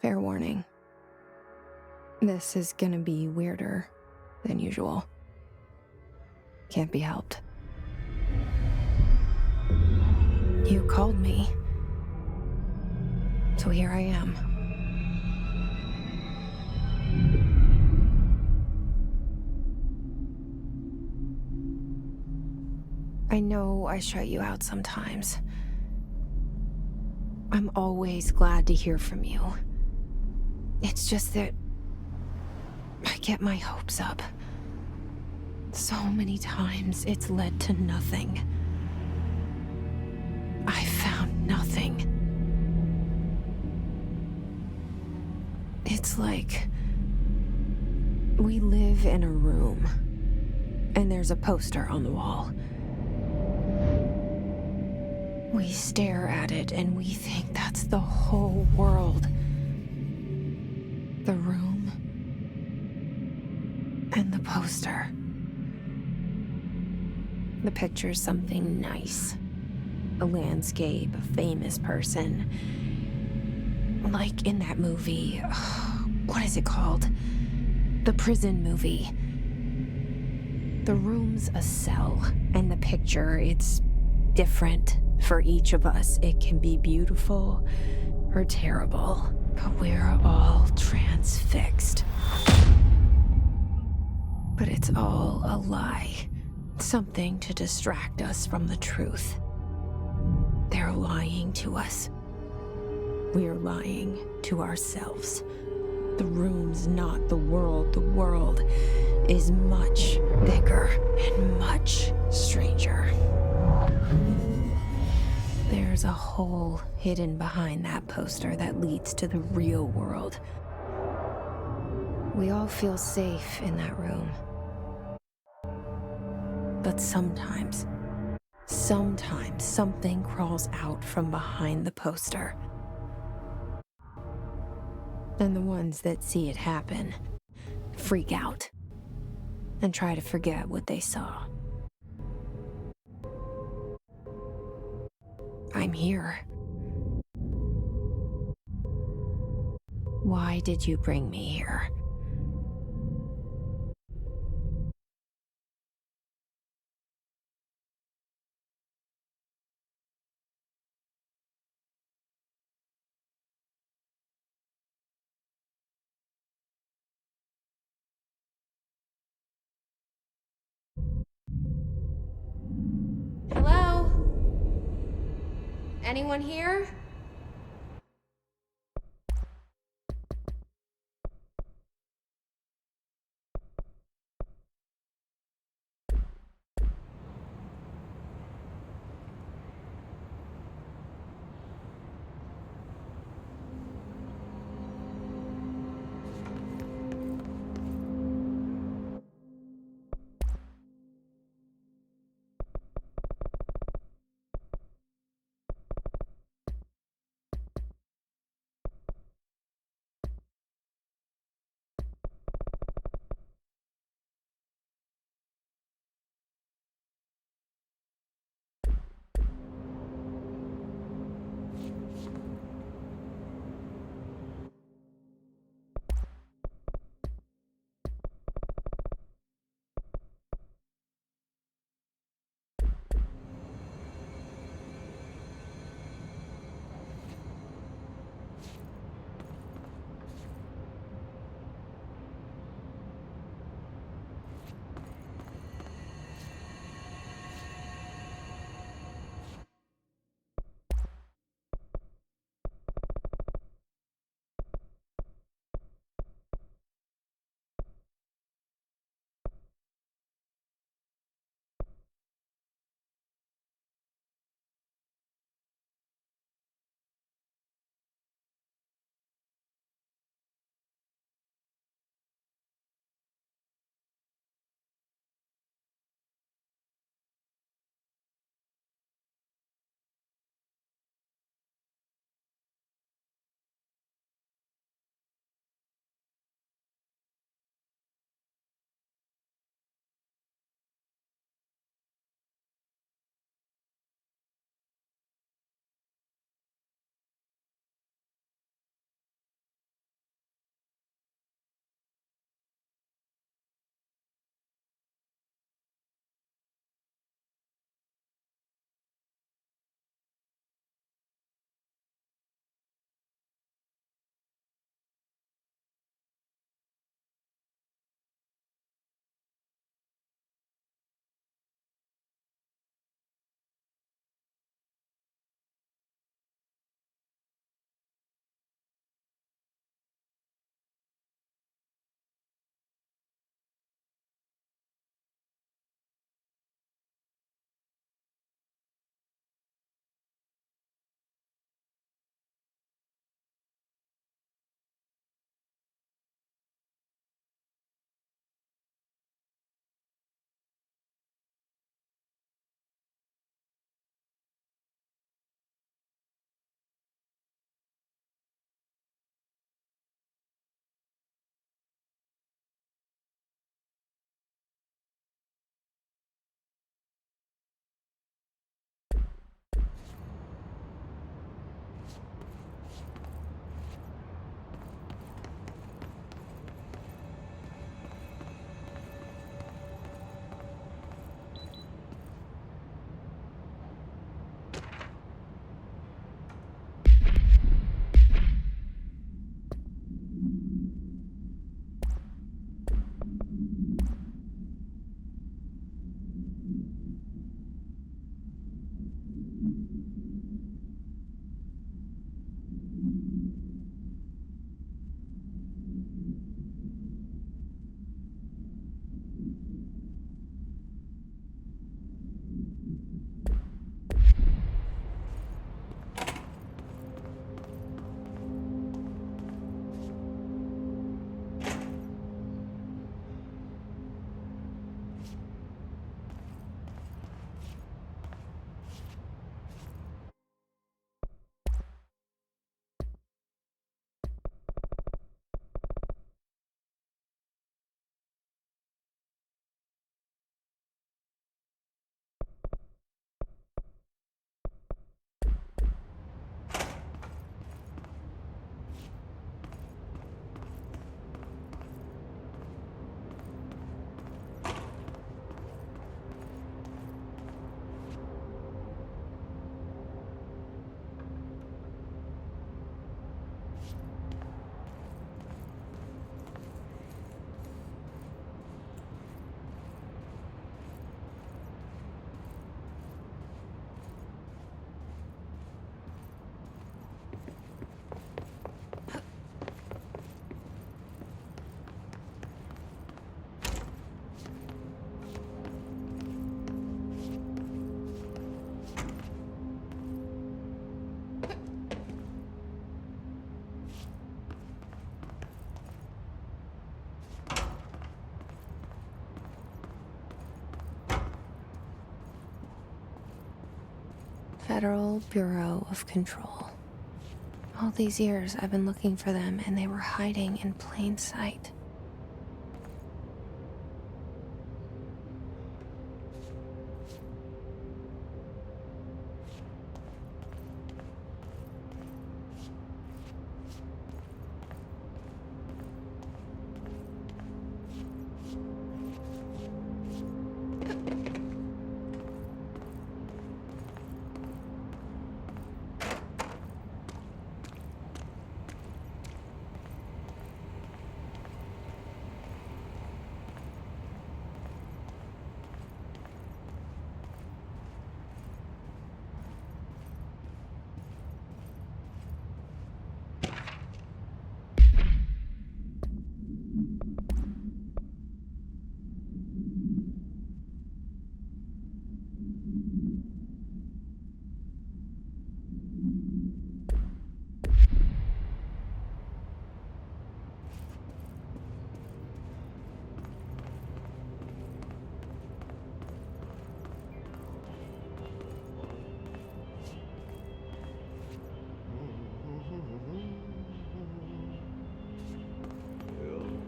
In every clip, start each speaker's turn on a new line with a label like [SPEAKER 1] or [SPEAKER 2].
[SPEAKER 1] Fair warning. This is gonna be weirder than usual. Can't be helped. You called me. So here I am. I know I shut you out sometimes. I'm always glad to hear from you. It's just that I get my hopes up. So many times it's led to nothing. I found nothing. It's like we live in a room, and there's a poster on the wall. We stare at it and we think that's the whole world. The room and the poster. The picture's something nice. A landscape, a famous person. Like in that movie, what is it called? The prison movie. The room's a cell, and the picture, it's different for each of us. It can be beautiful or terrible, but we're all transfixed. But it's all a lie. Something to distract us from the truth. They're lying to us. We're lying to ourselves. The room's not the world. The world is much bigger and much stranger. There's a hole hidden behind that poster that leads to the real world. We all feel safe in that room. But sometimes something crawls out from behind the poster. And the ones that see it happen freak out and try to forget what they saw. I'm here. Why did you bring me here?
[SPEAKER 2] Hello? Anyone here?
[SPEAKER 1] Federal Bureau of Control. All these years I've been looking for them, and they were hiding in plain sight.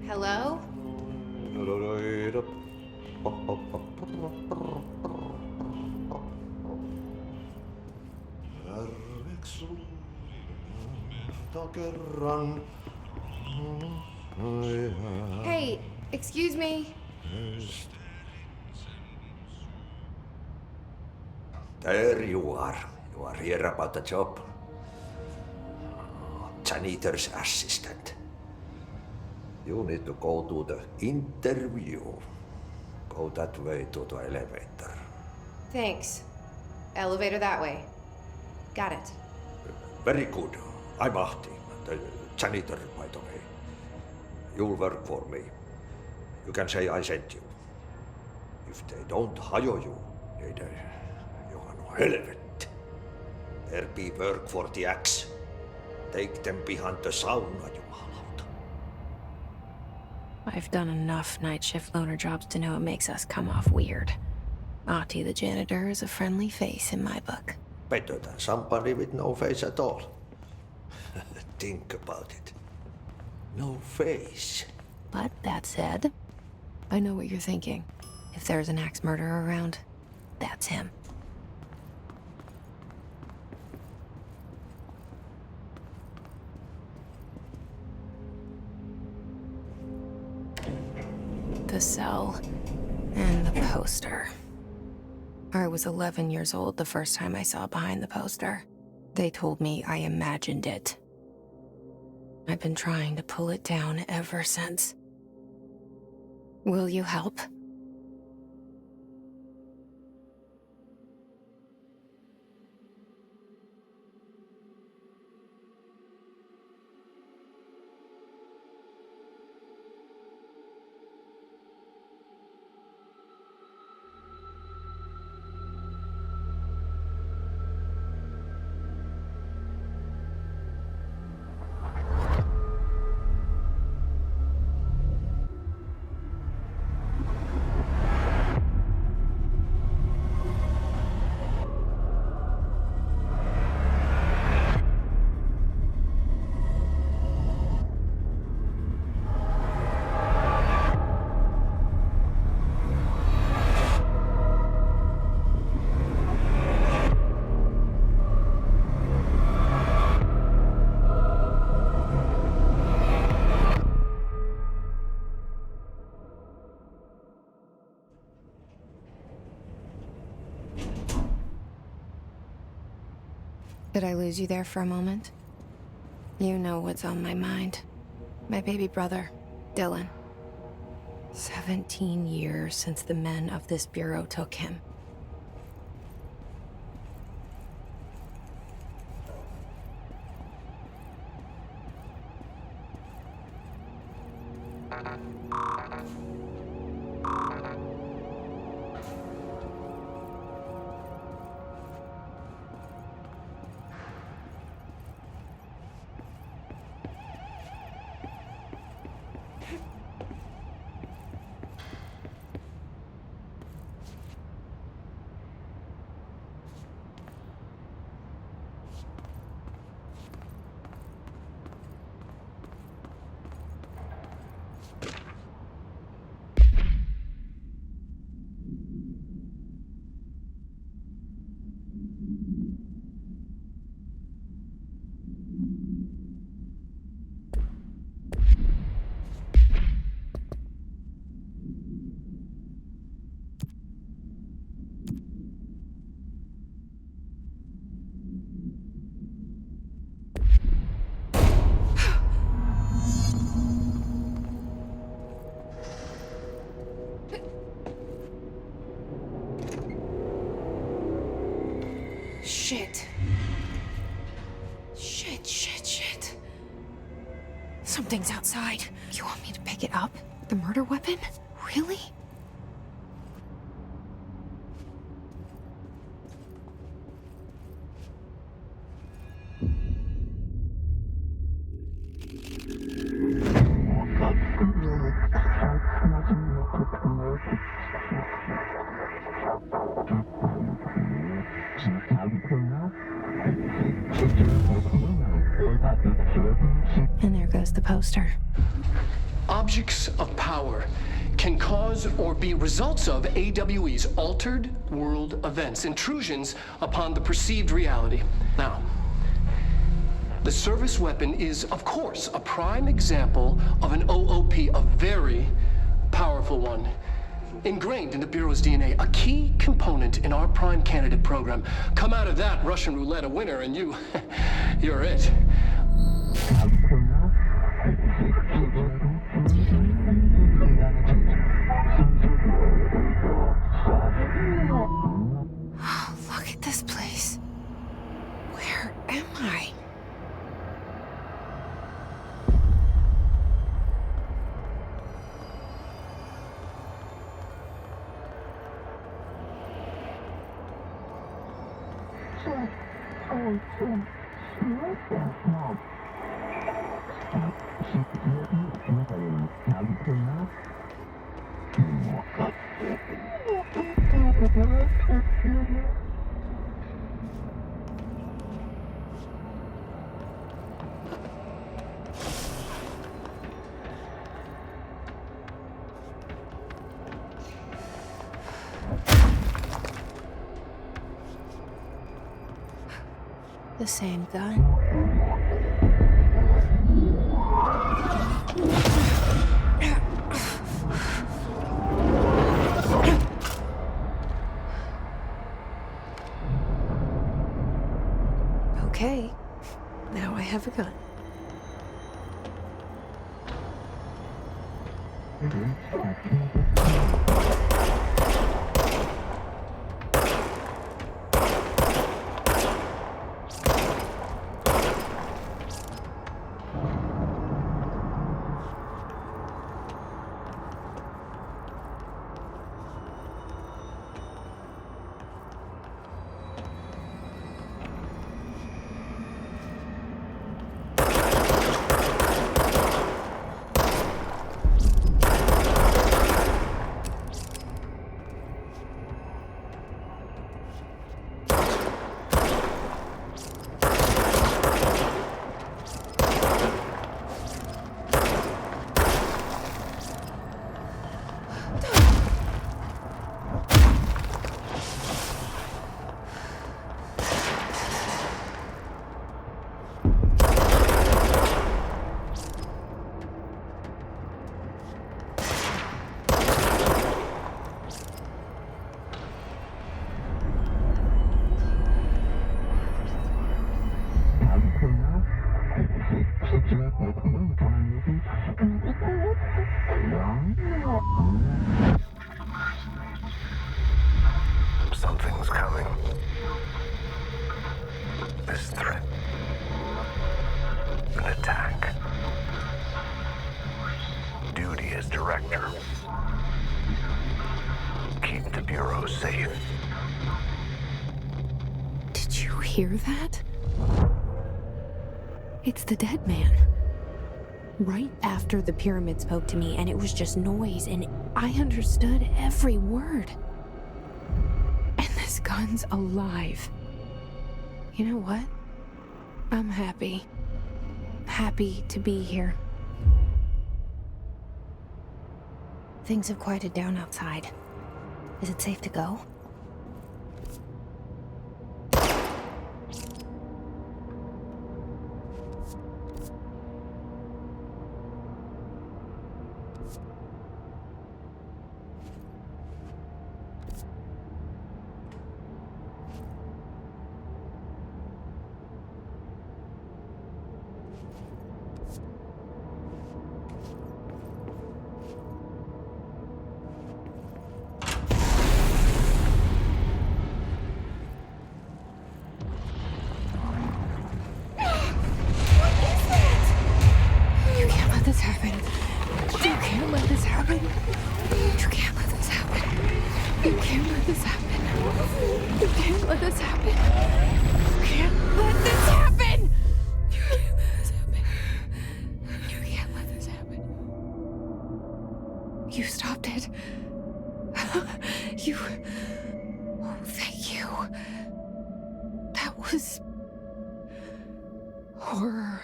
[SPEAKER 1] Hello? Hey, excuse me.
[SPEAKER 2] There you are. You are here about the job. Janitor's assistant. You need to go to the interview. Go that way to the elevator.
[SPEAKER 1] Thanks. Elevator that way. Got it.
[SPEAKER 2] Very good. I'm Ahti, the janitor, by the way. You'll work for me. You can say I sent you. If they don't hire you, niin Johan on helvet. There be work for the axe. Take them behind the sauna, jumalauta.
[SPEAKER 1] I've done enough night shift loner jobs to know it makes us come off weird. Ahti the janitor is a friendly face in my book.
[SPEAKER 2] Better than somebody with no face at all. Think about it. No face.
[SPEAKER 1] But that said, I know what you're thinking. If there's an axe murderer around, that's him. The cell and the poster. I was 11 years old the first time I saw behind the poster. They told me I imagined it. I've been trying to pull it down ever since. Will you help? Did I lose you there for a moment? You know what's on my mind. My baby brother, Dylan. 17 years since the men of this bureau took him. Shit. Shit. Something's outside. You want me to pick it up? The murder weapon? Really? And there goes the poster.
[SPEAKER 3] Objects of power can cause or be results of AWE's altered world events, intrusions upon the perceived reality. Now, the service weapon is, of course, a prime example of an OOP, a very powerful one. Ingrained in the Bureau's DNA, a key component in our prime candidate program. Come out of that Russian roulette a winner and you're it.
[SPEAKER 1] Look at this place. Where am I? The same gun. Okay, now I have a gun.
[SPEAKER 4] Something's coming. This threat. An attack. Duty as director. Keep the Bureau safe.
[SPEAKER 1] Did you hear that? It's the dead man. Right after the pyramid spoke to me, and it was just noise, and I understood every word. And this gun's alive. You know what? I'm happy. Happy to be here. Things have quieted down outside. Is it safe to go? this happen. You can't let this happen. You can't let this happen. You can't let this happen. You can't let this happen. You can't let this happen. You can't let this happen. You can't let this happen. You stopped it. You... Oh, thank you. That was... horror.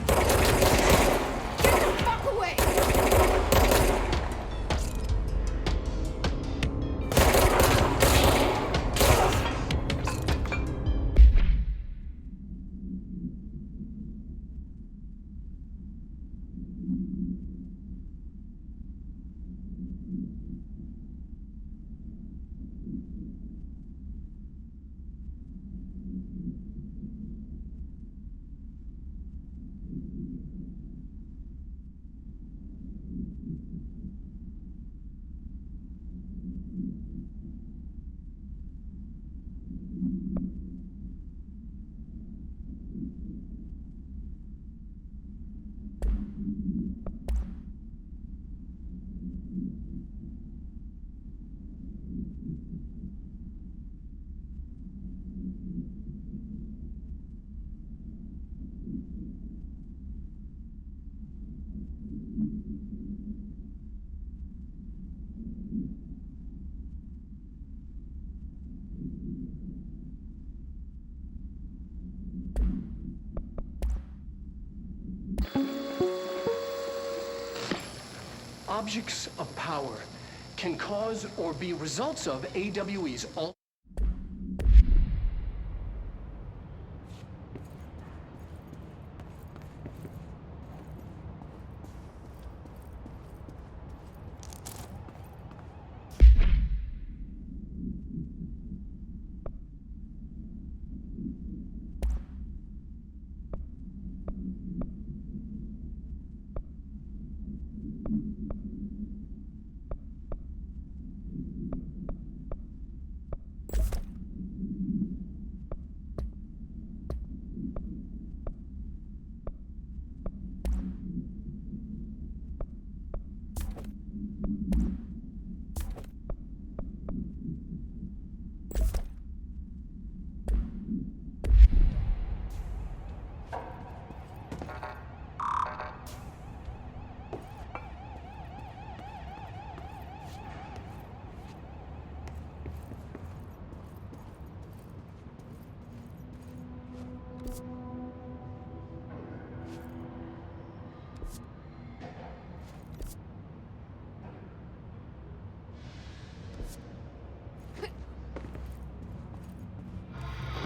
[SPEAKER 1] Get the fuck away!
[SPEAKER 3] Objects of power can cause or be results of AWE's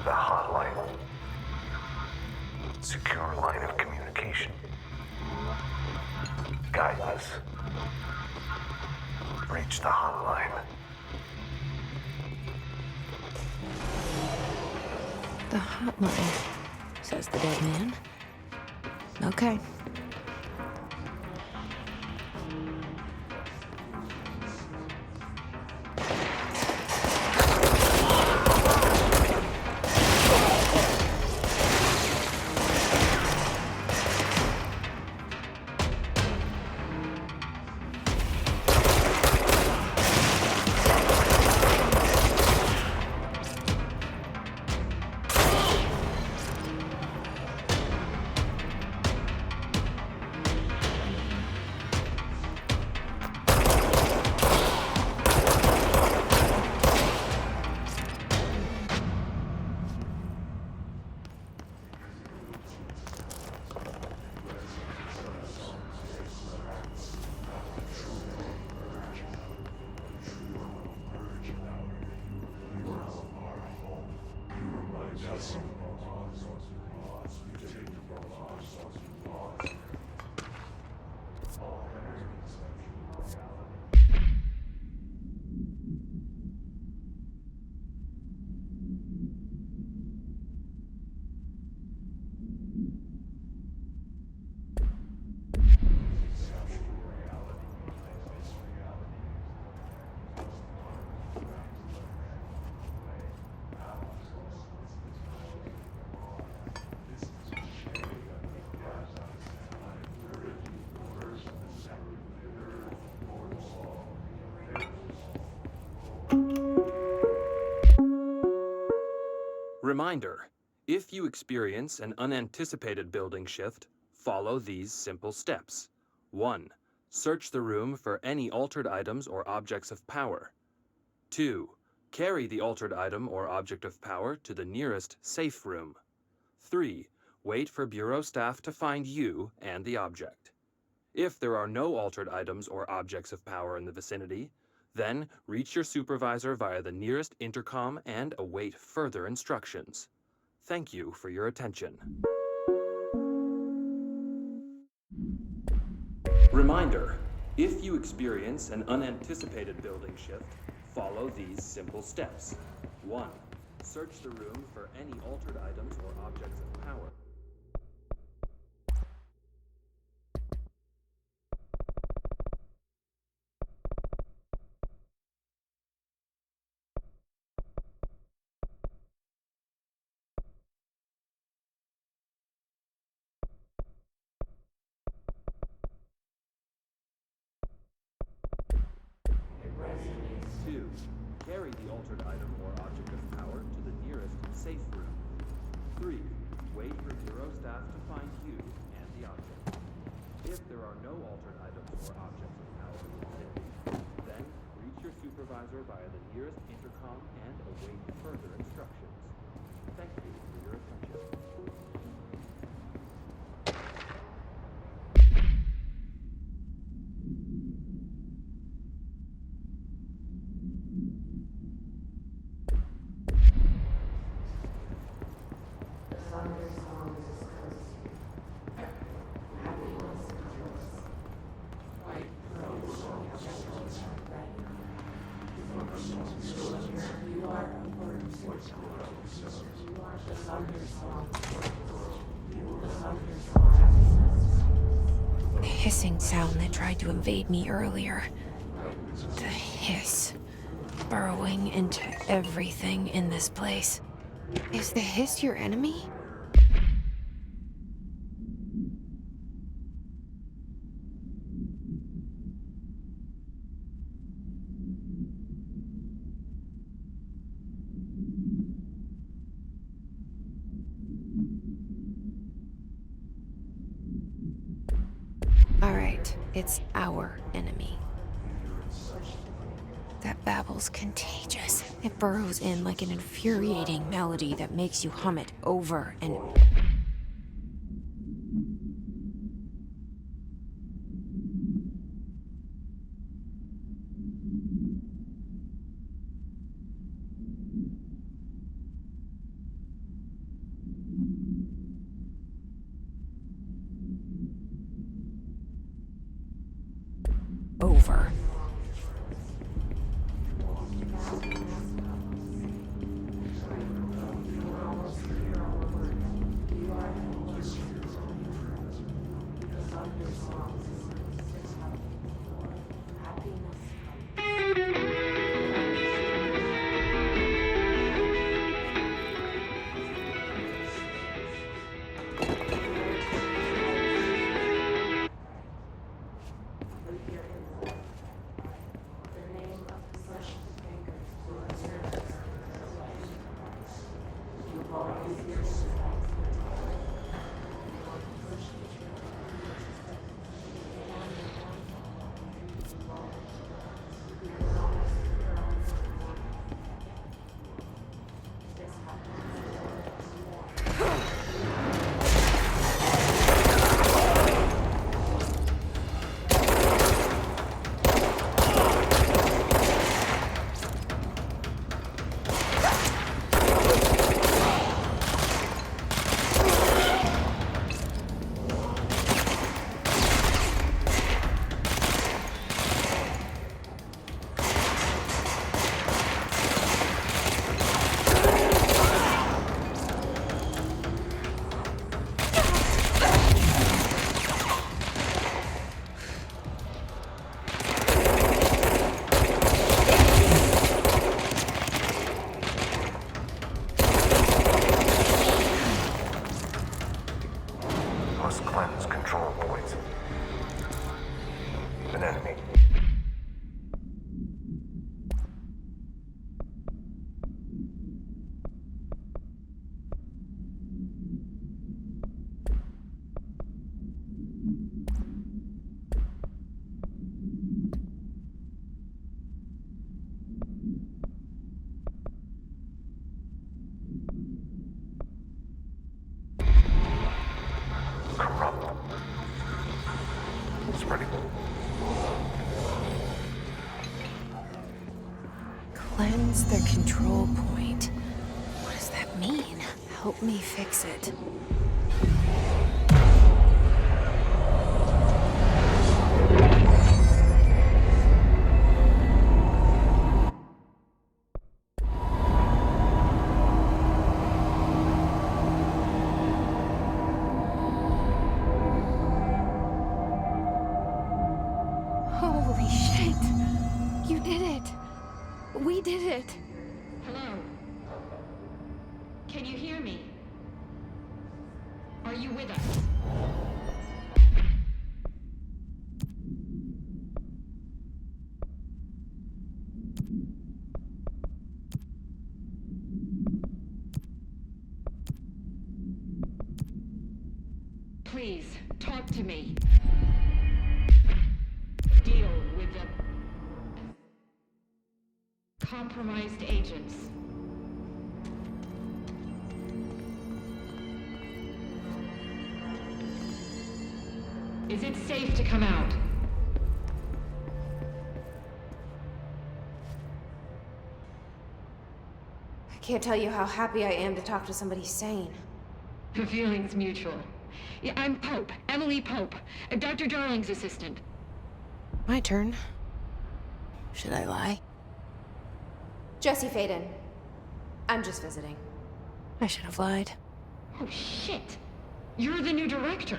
[SPEAKER 4] The hotline. Secure line of communication. Guidance. Reach the hotline.
[SPEAKER 1] The hotline, says the dead man. Okay.
[SPEAKER 5] Reminder, if you experience an unanticipated building shift, follow these simple steps. 1. Search the room for any altered items or objects of power. 2. Carry the altered item or object of power to the nearest safe room. 3. Wait for Bureau staff to find you and the object. If there are no altered items or objects of power in the vicinity, then reach your supervisor via the nearest intercom and await further instructions. Thank you for your attention. Reminder, if you experience an unanticipated building shift, follow these simple steps. 1. Search the room for any altered items or objects of power. Two, carry the altered item or object of power to the nearest safe room. 3. Wait for Bureau staff to find you and the object. If there are no altered items or objects of power in the vicinity, then reach your supervisor via the nearest intercom and await further instructions. Thank you for your attention.
[SPEAKER 1] The hissing sound that tried to invade me earlier. The hiss. Burrowing into everything in this place. Is the hiss your enemy? Alright, it's our enemy. That babble's contagious. It burrows in like an infuriating melody that makes you hum it over and over. Cleanse the control point. What does that mean? Help me fix it. Holy shit! You did it! We did it!
[SPEAKER 6] Hello? Can you hear me? Are you with us? Please, talk to me. Deal with the compromised agents. Is it safe to come out?
[SPEAKER 1] I can't tell you how happy I am to talk to somebody sane.
[SPEAKER 6] The feeling's mutual. Yeah, I'm Pope, Emily Pope, Dr. Darling's assistant.
[SPEAKER 1] My turn. Should I lie? Jesse Faden. I'm just visiting. I should have lied.
[SPEAKER 6] Oh, shit. You're the new director.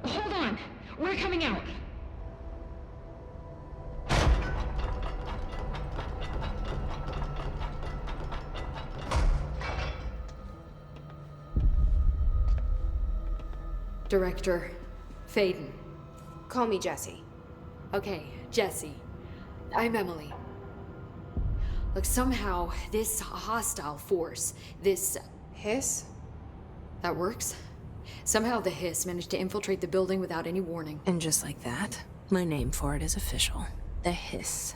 [SPEAKER 6] Hold on. We're coming out.
[SPEAKER 7] Director Faden.
[SPEAKER 1] Call me Jesse.
[SPEAKER 7] Okay, Jesse. I'm Emily. Look, somehow this hostile force, this...
[SPEAKER 1] Hiss?
[SPEAKER 7] That works? Somehow the hiss managed to infiltrate the building without any warning.
[SPEAKER 1] And just like that, my name for it is official. The hiss.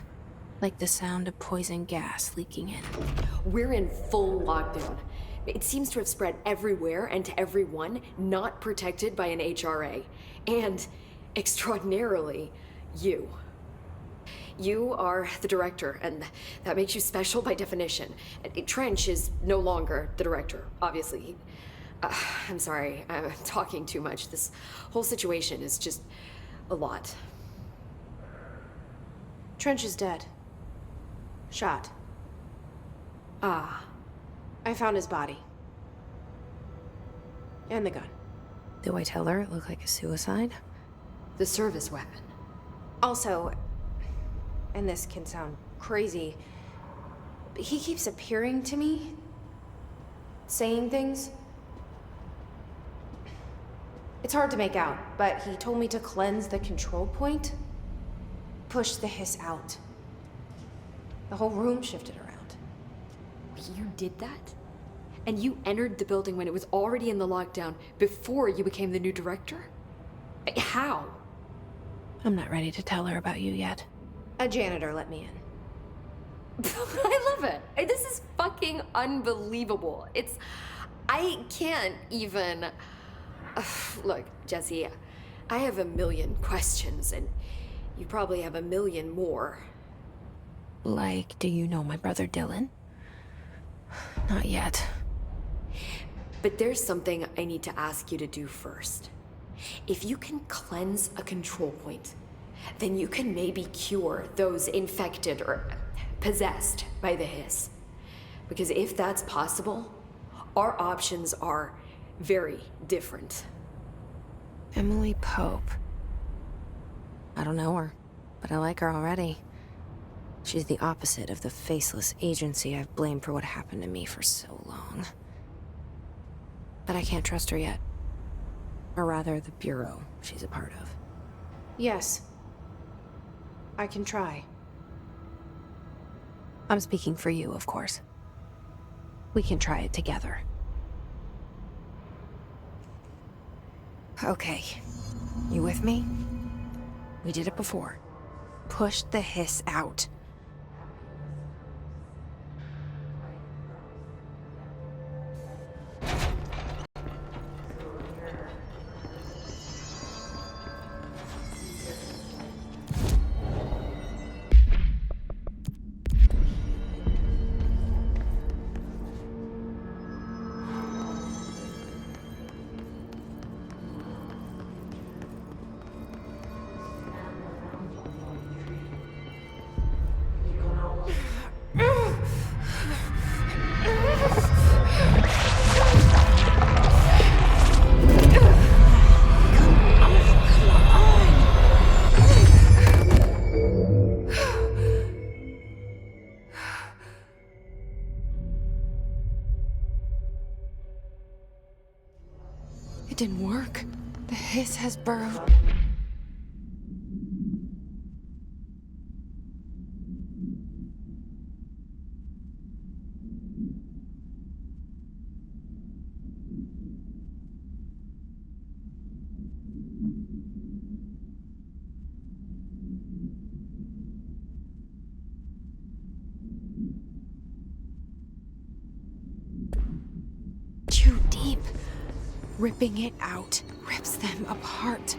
[SPEAKER 1] Like the sound of poison gas leaking in.
[SPEAKER 7] We're in full lockdown. It seems to have spread everywhere and to everyone not protected by an HRA. And, extraordinarily, you. You are the director, and that makes you special by definition. Trench is no longer the director, obviously. I'm sorry, I'm talking too much. This whole situation is just a lot.
[SPEAKER 1] Trench is dead. Shot.
[SPEAKER 7] Ah.
[SPEAKER 1] I found his body. And the gun. Do I tell her it looked like a suicide?
[SPEAKER 7] The service weapon.
[SPEAKER 1] Also, and this can sound crazy, but he keeps appearing to me, saying things. It's hard to make out, but he told me to cleanse the control point, push the hiss out. The whole room shifted around.
[SPEAKER 7] You did that? And you entered the building when it was already in the lockdown before you became the new director? How?
[SPEAKER 1] I'm not ready to tell her about you yet. A janitor let me in.
[SPEAKER 7] I love it. This is fucking unbelievable. I can't even... Look, Jesse, I have a million questions, and you probably have a million more.
[SPEAKER 1] Like, do you know my brother Dylan? Not yet.
[SPEAKER 7] But there's something I need to ask you to do first. If you can cleanse a control point, then you can maybe cure those infected or possessed by the hiss. Because if that's possible, our options are very different.
[SPEAKER 1] Emily Pope. I don't know her, but I like her already. She's the opposite of the faceless agency I've blamed for what happened to me for so long. But I can't trust her yet. Or rather, the bureau she's a part of. Yes. I can try. I'm speaking for you, of course. We can try it together. Okay. You with me? We did it before. Push the hiss out. It didn't work. The hiss has burrowed. Too deep. Ripping it out rips them apart.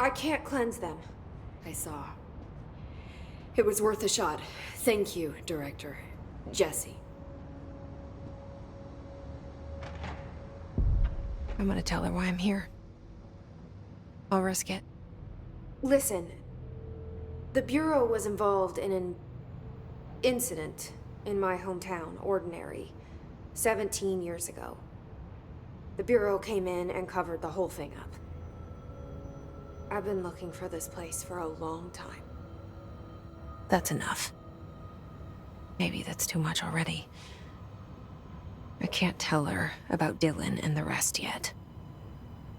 [SPEAKER 1] I can't cleanse them.
[SPEAKER 7] I saw. It was worth a shot. Thank you, Director. Jesse.
[SPEAKER 1] I'm gonna tell her why I'm here. I'll risk it. Listen, the Bureau was involved in an incident in my hometown, Ordinary, 17 years ago. The Bureau came in and covered the whole thing up. I've been looking for this place for a long time. That's enough. Maybe that's too much already. I can't tell her about Dylan and the rest yet.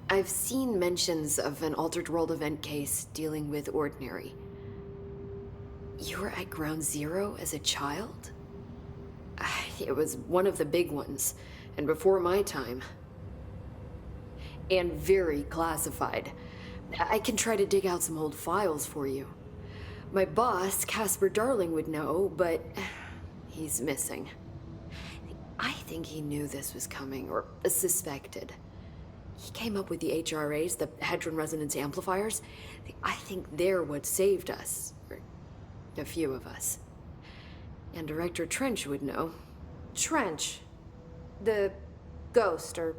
[SPEAKER 7] I've seen mentions of an Altered World event case dealing with Ordinary. You were at Ground Zero as a child? It was one of the big ones, and before my time. And very classified. I can try to dig out some old files for you. My boss, Casper Darling, would know, but he's missing. I think he knew this was coming, or suspected. He came up with the HRAs, the Hadron Resonance Amplifiers. I think they're what saved us. Or a few of us. And Director Trench would know.
[SPEAKER 1] Trench, the ghost, or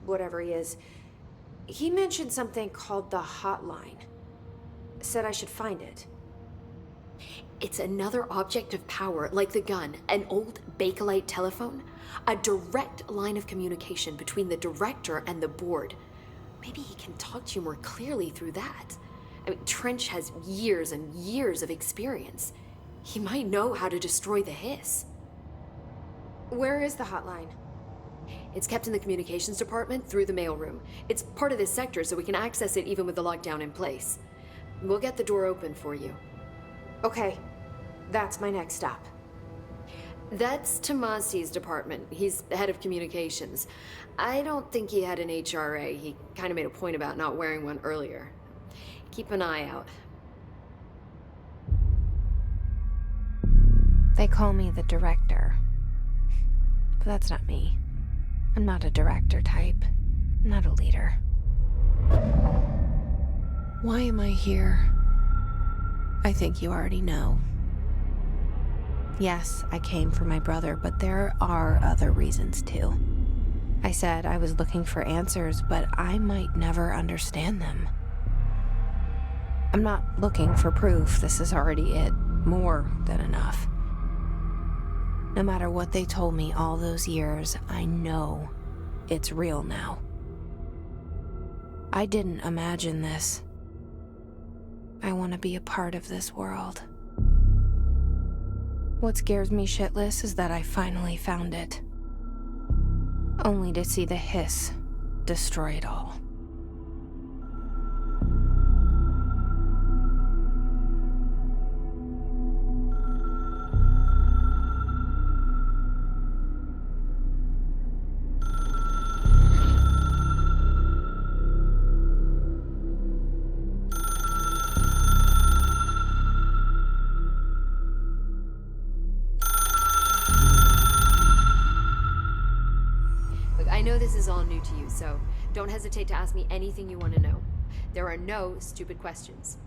[SPEAKER 1] whatever he is, he mentioned something called the hotline. Said I should find it.
[SPEAKER 7] It's another object of power, like the gun, an old Bakelite telephone, a direct line of communication between the director and the board. Maybe he can talk to you more clearly through that. I mean, Trench has years and years of experience. He might know how to destroy the hiss.
[SPEAKER 1] Where is the hotline?
[SPEAKER 7] It's kept in the communications department through the mailroom. It's part of this sector, so we can access it even with the lockdown in place. We'll get the door open for you.
[SPEAKER 1] Okay, that's my next stop.
[SPEAKER 7] That's Tomasi's department. He's the head of communications. I don't think he had an HRA. He kind of made a point about not wearing one earlier. Keep an eye out.
[SPEAKER 1] They call me the director. But that's not me. I'm not a director type. I'm not a leader. Why am I here? I think you already know. Yes, I came for my brother, but there are other reasons too. I said I was looking for answers, but I might never understand them. I'm not looking for proof. This is already it. More than enough. No matter what they told me all those years, I know it's real now. I didn't imagine this. I want to be a part of this world. What scares me shitless is that I finally found it. Only to see the hiss destroy it all.
[SPEAKER 7] I know this is all new to you, so don't hesitate to ask me anything you want to know. There are no stupid questions.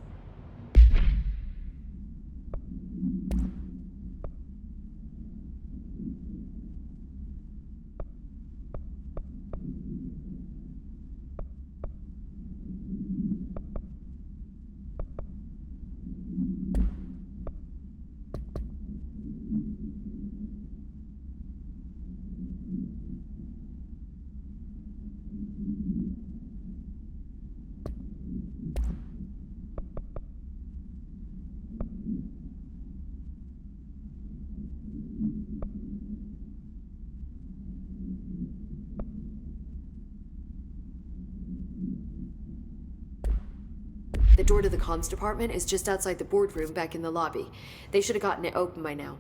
[SPEAKER 7] The door to the comms department is just outside the boardroom back in the lobby. They should have gotten it open by now.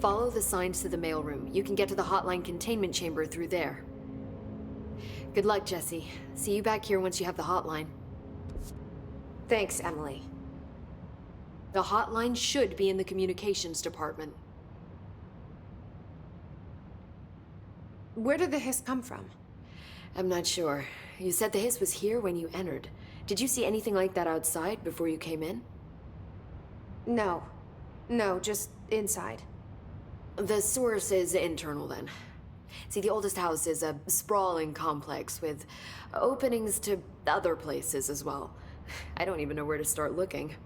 [SPEAKER 7] Follow the signs to the mailroom. You can get to the hotline containment chamber through there. Good luck, Jesse. See you back here once you have the hotline.
[SPEAKER 1] Thanks, Emily.
[SPEAKER 7] The hotline should be in the communications department.
[SPEAKER 1] Where did the hiss come from?
[SPEAKER 7] I'm not sure. You said the hiss was here when you entered. Did you see anything like that outside before you came in?
[SPEAKER 1] No. No, just inside.
[SPEAKER 7] The source is internal then. See, the oldest house is a sprawling complex with openings to other places as well. I don't even know where to start looking.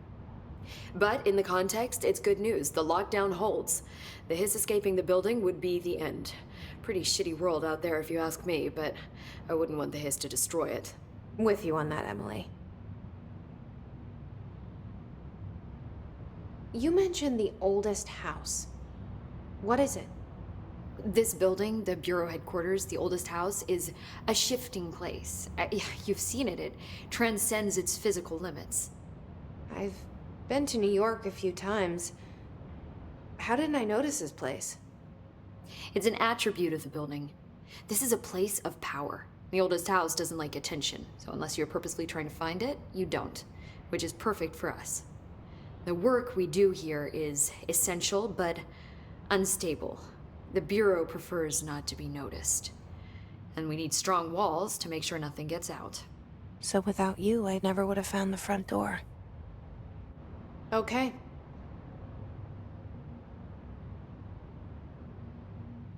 [SPEAKER 7] But in the context, it's good news. The lockdown holds. The hiss escaping the building would be the end. Pretty shitty world out there if you ask me, but I wouldn't want the hiss to destroy it.
[SPEAKER 1] With you on that, Emily. You mentioned the oldest house. What is it?
[SPEAKER 7] This building, the Bureau headquarters, the oldest house, is a shifting place. You've seen it. It transcends its physical limits.
[SPEAKER 1] I've been to New York a few times. How didn't I notice this place?
[SPEAKER 7] It's an attribute of the building. This is a place of power. The oldest house doesn't like attention, so unless you're purposely trying to find it, you don't, which is perfect for us. The work we do here is essential, but unstable. The Bureau prefers not to be noticed. And we need strong walls to make sure nothing gets out.
[SPEAKER 1] So without you, I never would have found the front door. Okay.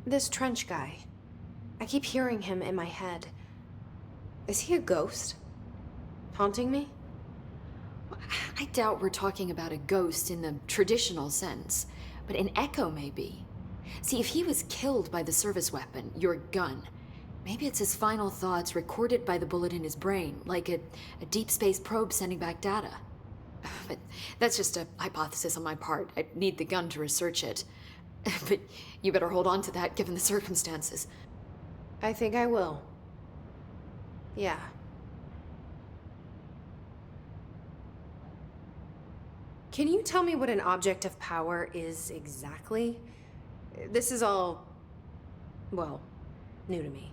[SPEAKER 1] This Trench guy. I keep hearing him in my head. Is he a ghost? Haunting me?
[SPEAKER 7] I doubt we're talking about a ghost in the traditional sense, but an echo maybe. See, if he was killed by the service weapon, your gun, maybe it's his final thoughts recorded by the bullet in his brain, like a deep space probe sending back data. But that's just a hypothesis on my part. I'd need the gun to research it. But you better hold on to that given the circumstances.
[SPEAKER 1] I think I will. Yeah. Can you tell me what an object of power is exactly? This is all, well, new to me.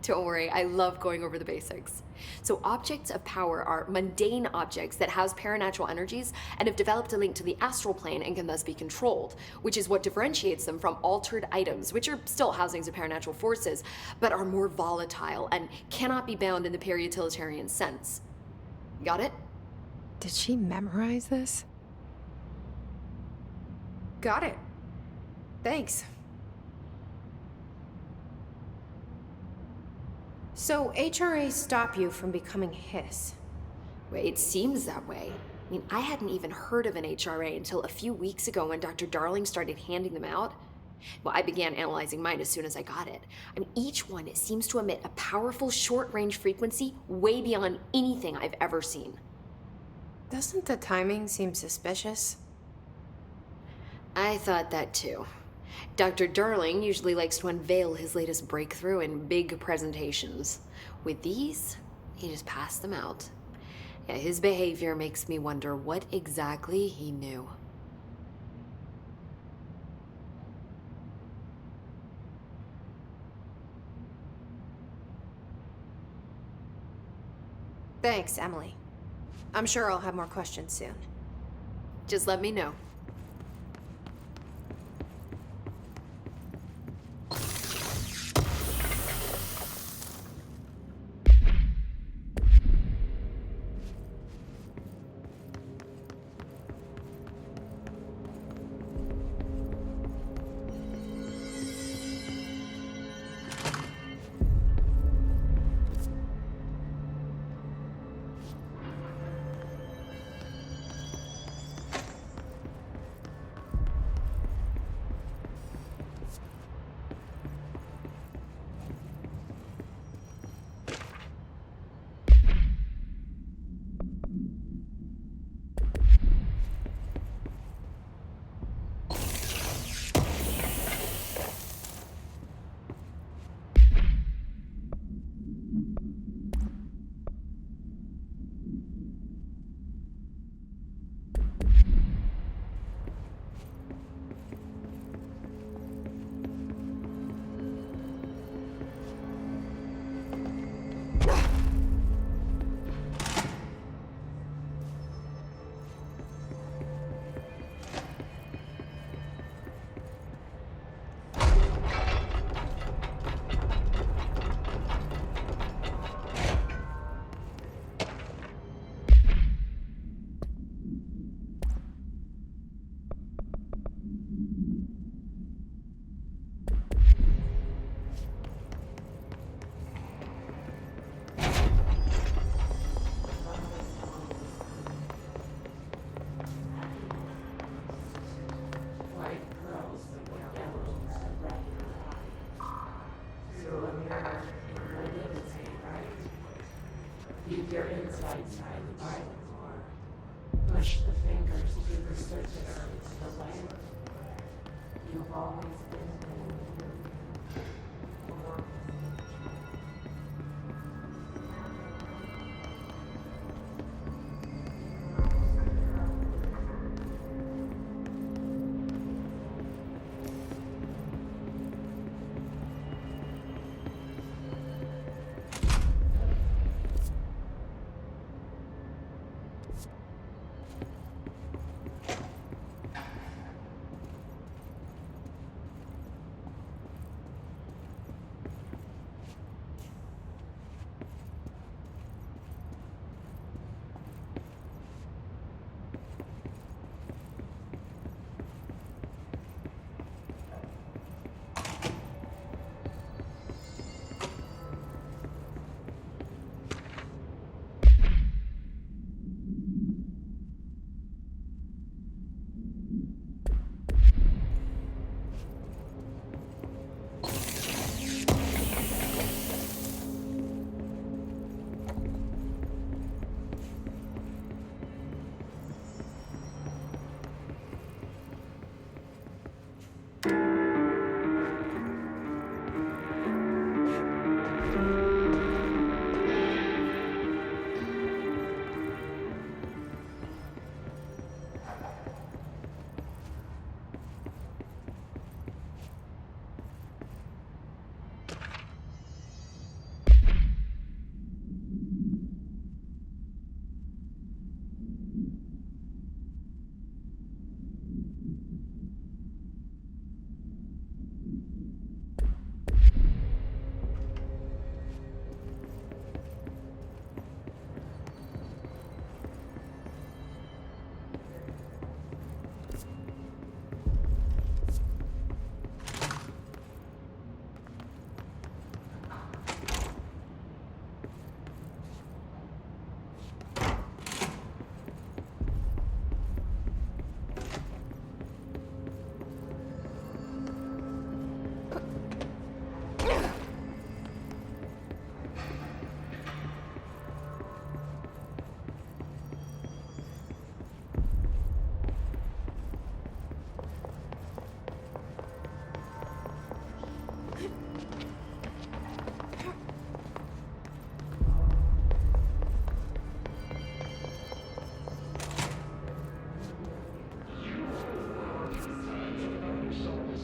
[SPEAKER 7] Don't worry, I love going over the basics. So objects of power are mundane objects that house paranatural energies and have developed a link to the astral plane and can thus be controlled, which is what differentiates them from altered items, which are still housings of paranatural forces, but are more volatile and cannot be bound in the peri-utilitarian sense. Got it?
[SPEAKER 1] Did she memorize this? Got it. Thanks. So, HRA stop you from becoming Hiss?
[SPEAKER 7] Well, it seems that way. I mean, I hadn't even heard of an HRA until a few weeks ago when Dr. Darling started handing them out. Well, I began analyzing mine as soon as I got it. I mean, each one seems to emit a powerful short-range frequency way beyond anything I've ever seen.
[SPEAKER 1] Doesn't the timing seem suspicious?
[SPEAKER 7] I thought that too. Dr. Darling usually likes to unveil his latest breakthrough in big presentations. With these, he just passed them out. Yeah, his behavior makes me wonder what exactly he knew.
[SPEAKER 1] Thanks, Emily. I'm sure I'll have more questions soon.
[SPEAKER 7] Just let me know.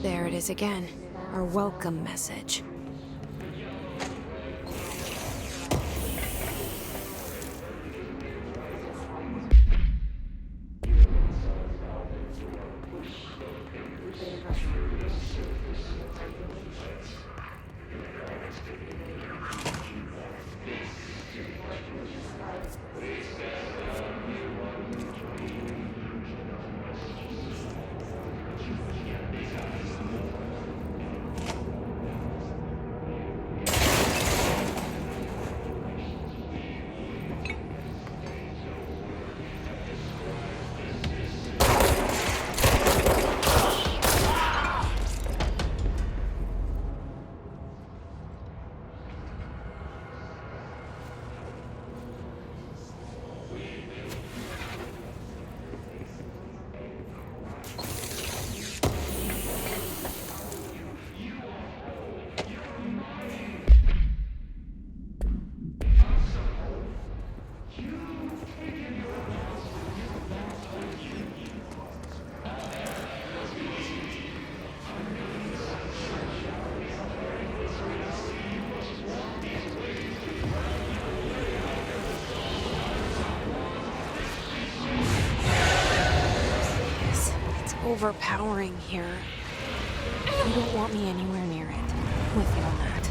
[SPEAKER 1] There it is again. Our welcome message. Overpowering here. You don't want me anywhere near it. With you on that.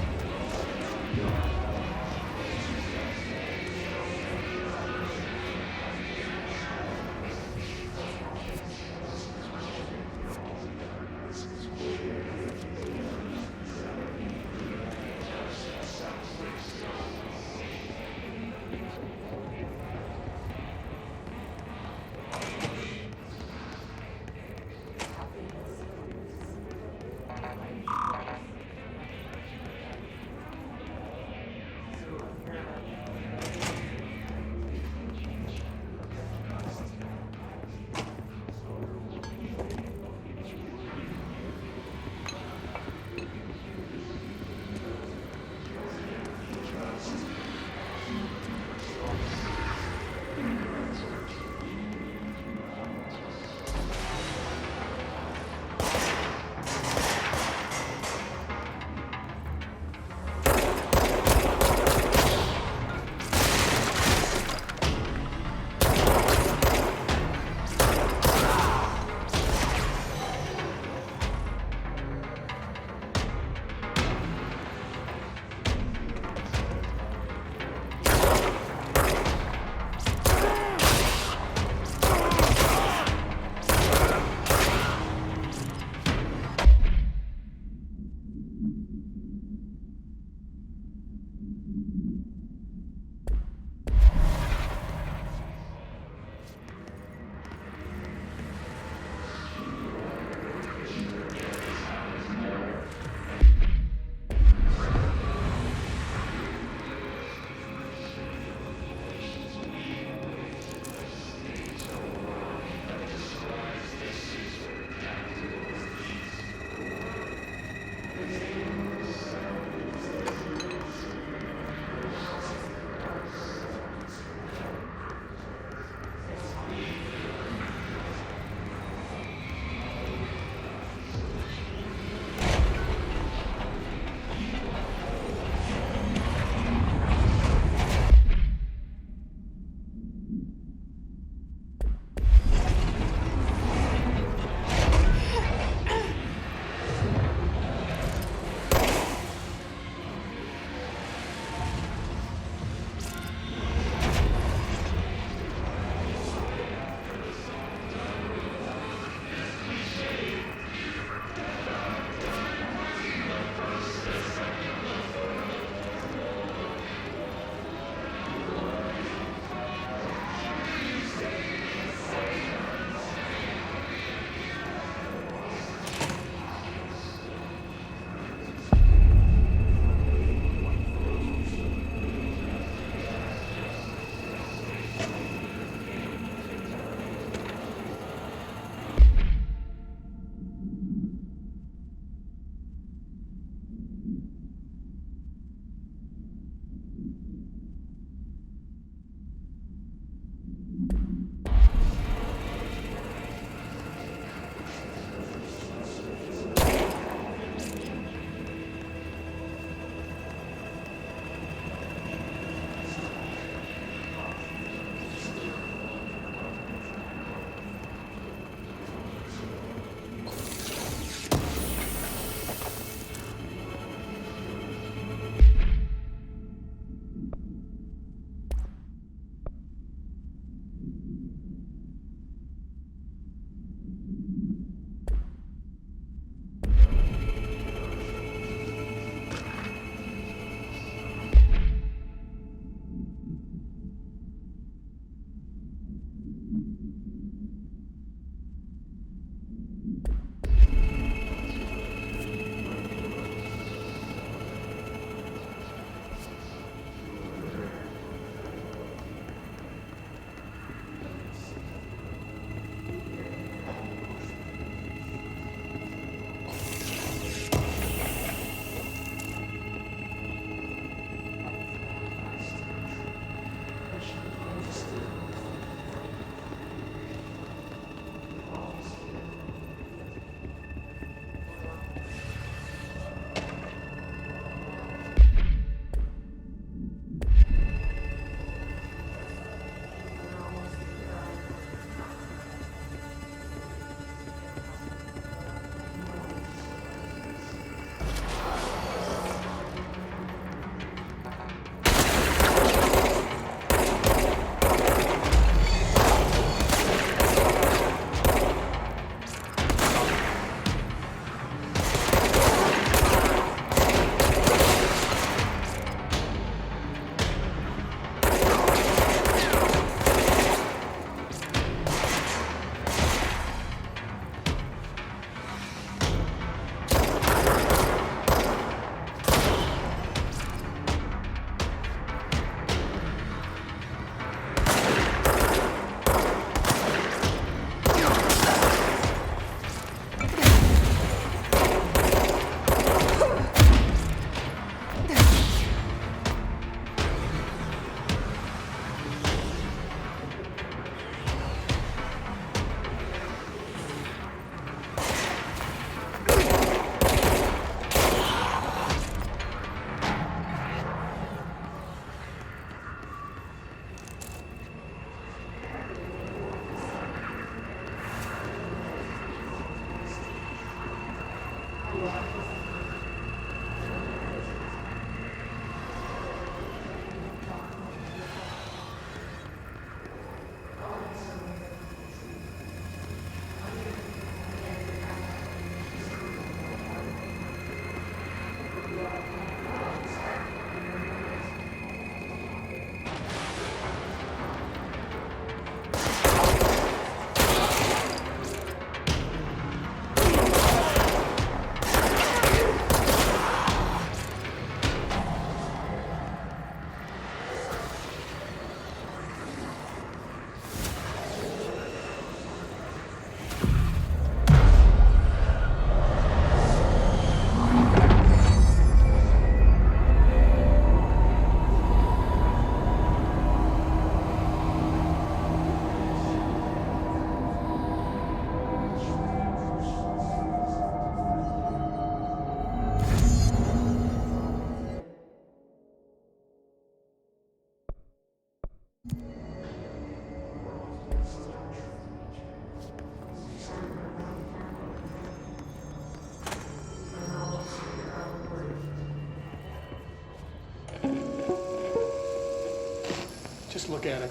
[SPEAKER 3] Just look at it.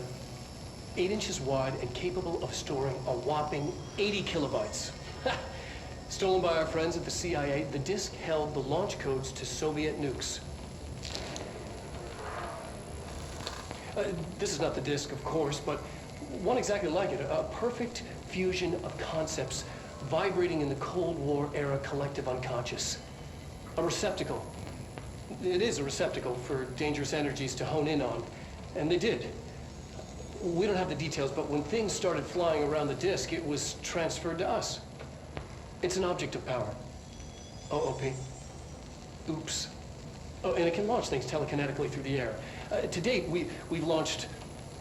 [SPEAKER 3] 8 inches wide and capable of storing a whopping 80 kilobytes. Stolen by our friends at the CIA, the disk held the launch codes to Soviet nukes. This is not the disk, of course, but one exactly like it. A perfect fusion of concepts vibrating in the Cold War era collective unconscious. A receptacle. It is a receptacle for dangerous energies to hone in on. And they did. We don't have the details, but when things started flying around the disk, it was transferred to us. It's an object of power. OOP. Oops. Oh, and it can launch things telekinetically through the air. To date, we've launched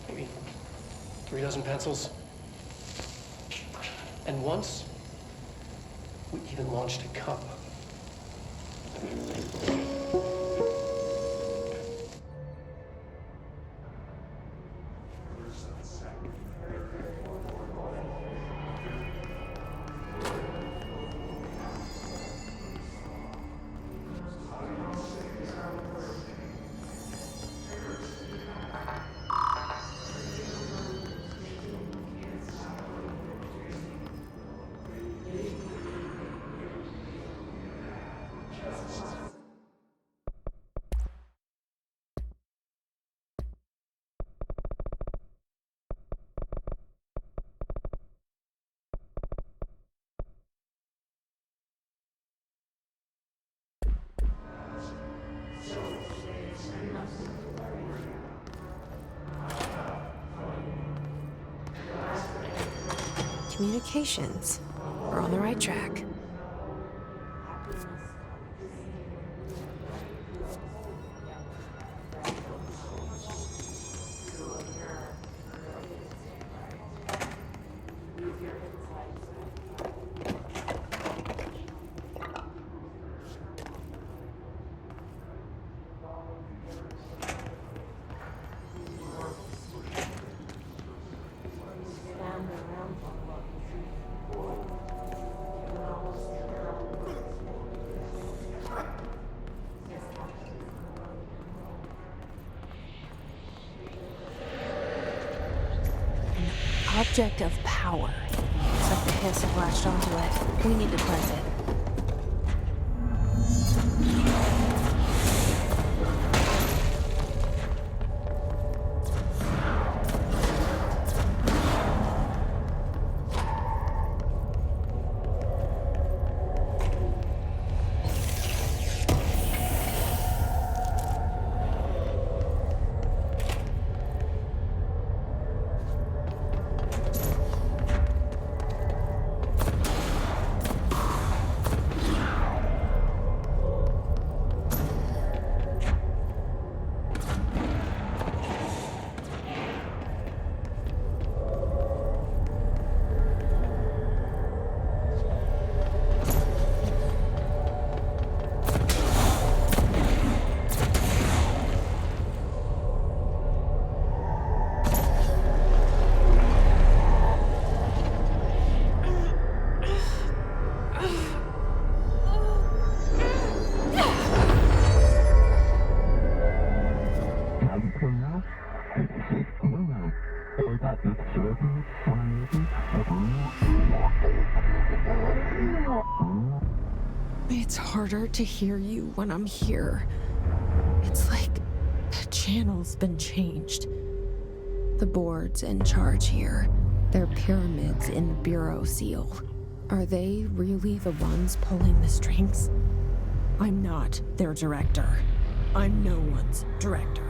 [SPEAKER 3] maybe 3 dozen pencils. And once, we even launched a cup.
[SPEAKER 1] Communications. We're on the right track. Object of power. Looks like the hiss have latched onto it. We need to cleanse it. harder to hear you when I'm here. It's like the channel's been changed. The board's in charge here. They're pyramids in Bureau Seal. Are they really the ones pulling the strings? I'm not their director. I'm no one's director.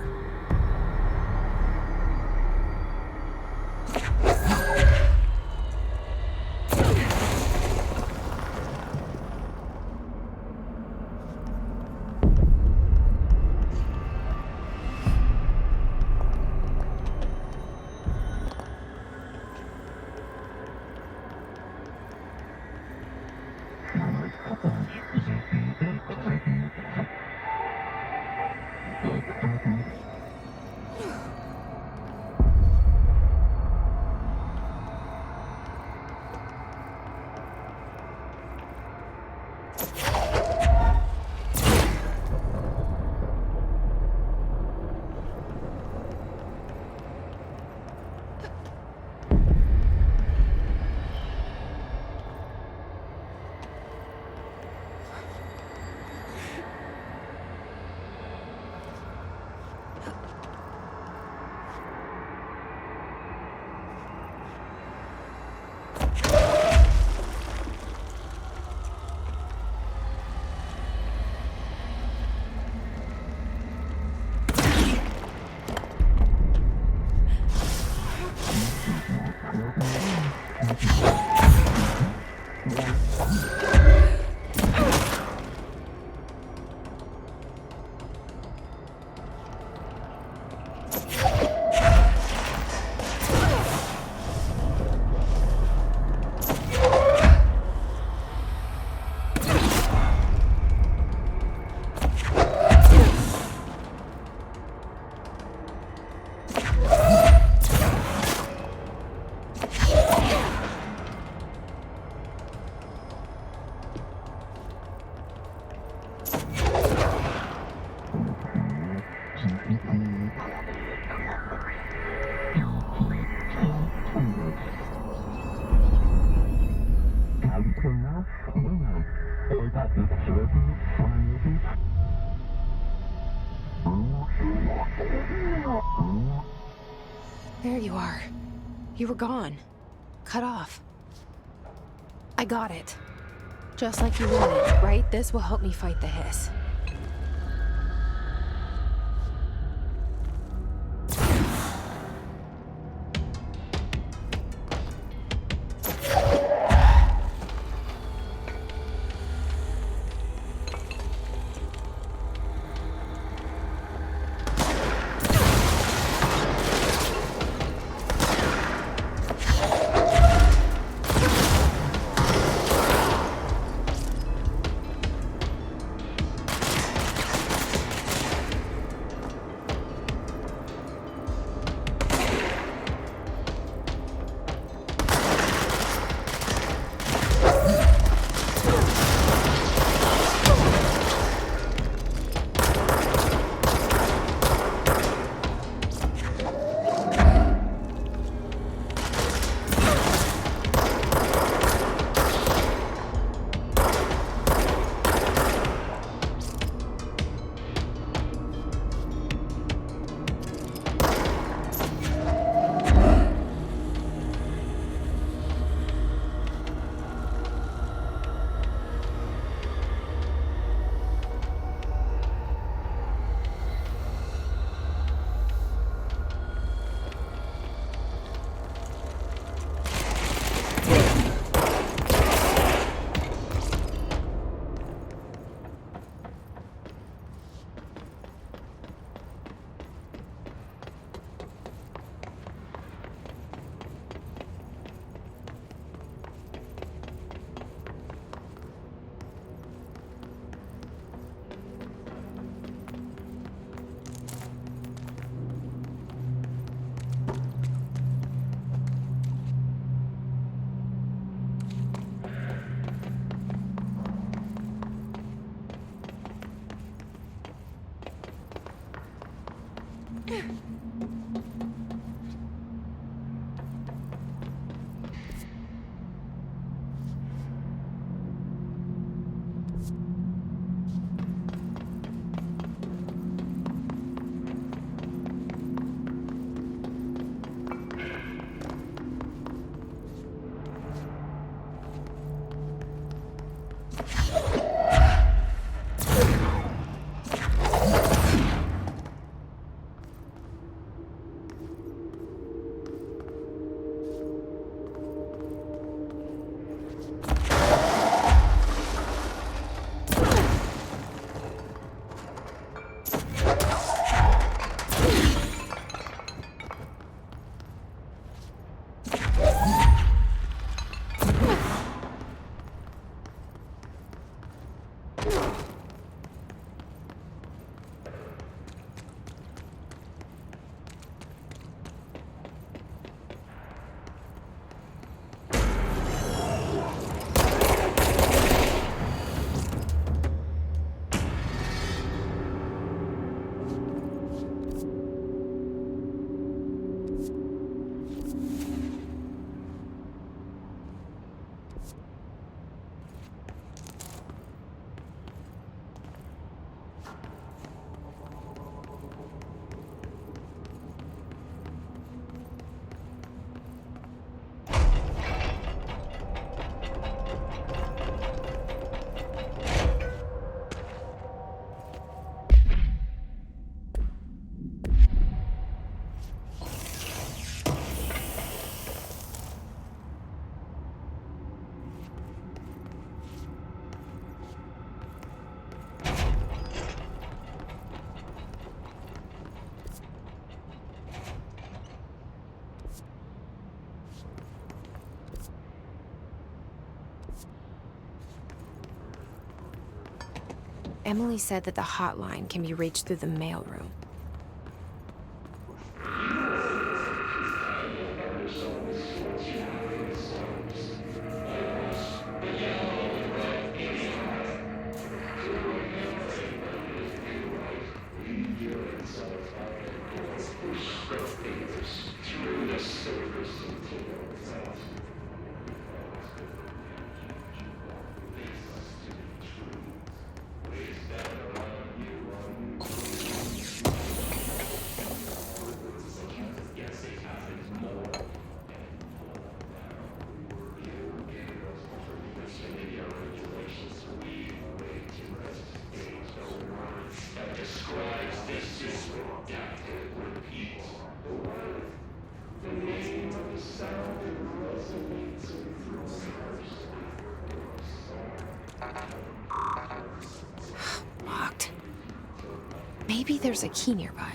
[SPEAKER 1] There you are. You were gone. Cut off. I got it. Just like you wanted, right? This will help me fight the hiss. Emily said that the hotline can be reached through the mailroom. Locked. Maybe there's a key nearby.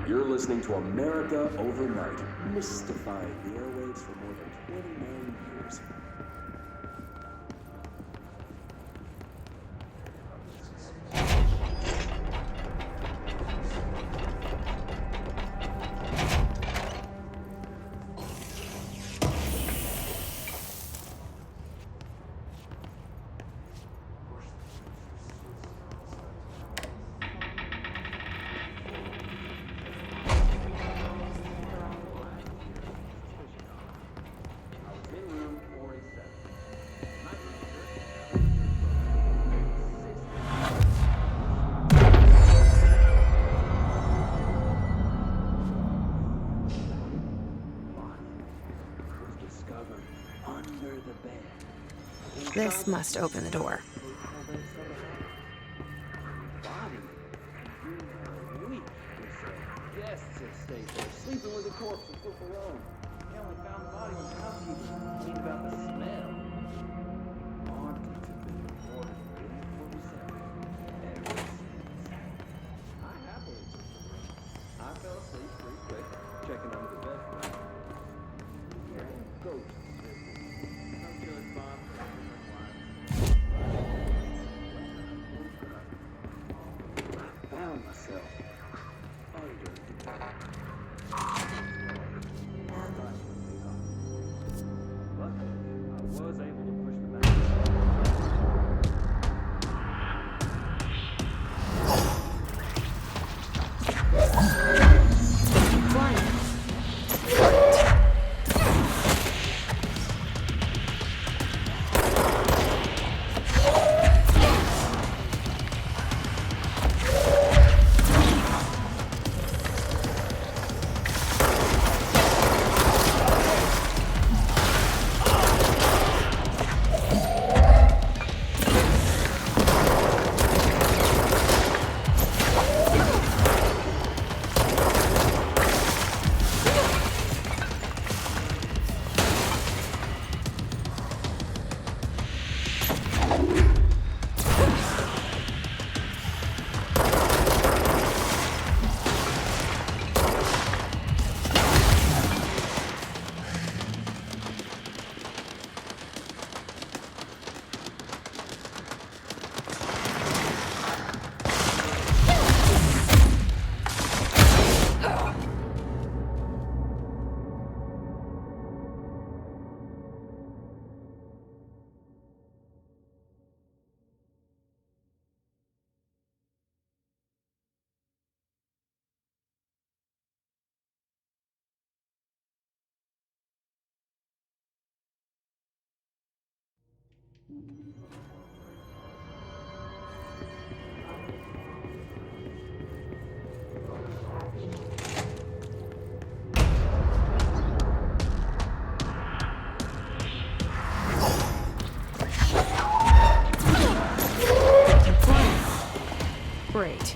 [SPEAKER 8] You're listening to America Overnight, mystifying the airwaves for more than 29 years.
[SPEAKER 1] This must open the door.
[SPEAKER 8] Guests have stayed there, sleeping with the corpse and sleep alone. They only found the body when housekeepers complained about the smell. Hauntings have been reported for 24/7. Ever since. I happily took the room. I fell asleep pretty quick, checking under the bed for it. Ghosts. No judge Bob. I found myself under the bed. Luckily, I was able to push the back.
[SPEAKER 1] Great.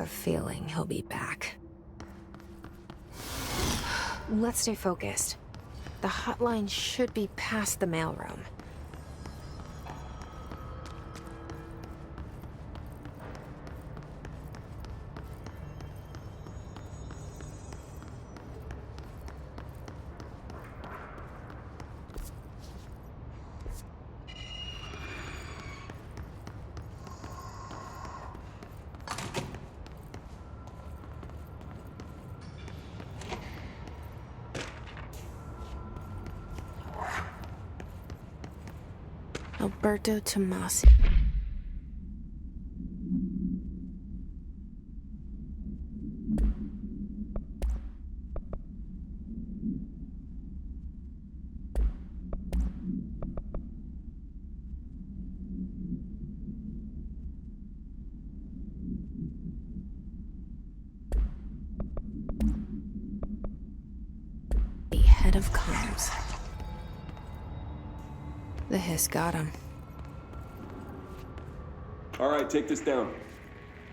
[SPEAKER 1] a feeling he'll be back. Let's stay focused. The hotline should be past the mailroom. Alberto Tomasi. The head of comms. The hiss got him.
[SPEAKER 9] All right, take this down.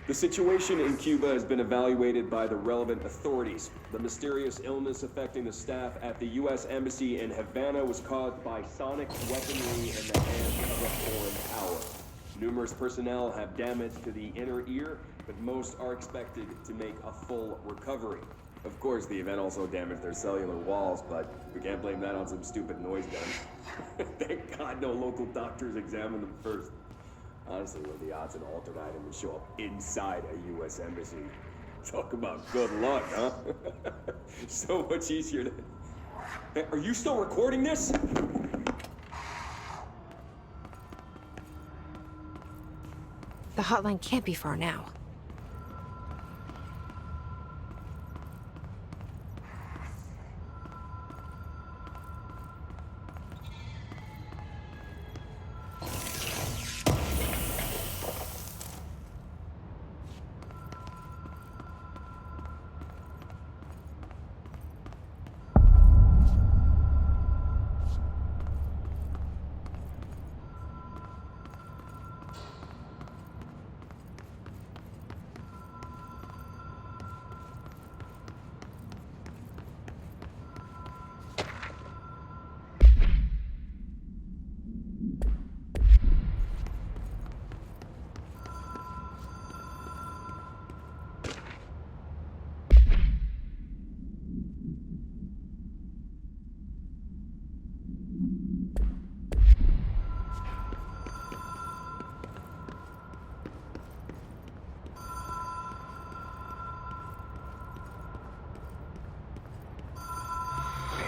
[SPEAKER 9] The situation in Cuba has been evaluated by the relevant authorities. The mysterious illness affecting the staff at the U.S. Embassy in Havana was caused by sonic weaponry in the hands of a foreign power. Numerous personnel have damage to the inner ear, but most are expected to make a full recovery. Of course, the event also damaged their cellular walls, but we can't blame that on some stupid noise gun. Thank God no local doctors examined them first. Honestly, what are the odds an altered item would show up inside a U.S. embassy? Talk about good luck, huh? So much easier to... Hey, are you still recording this?
[SPEAKER 1] The hotline can't be far now.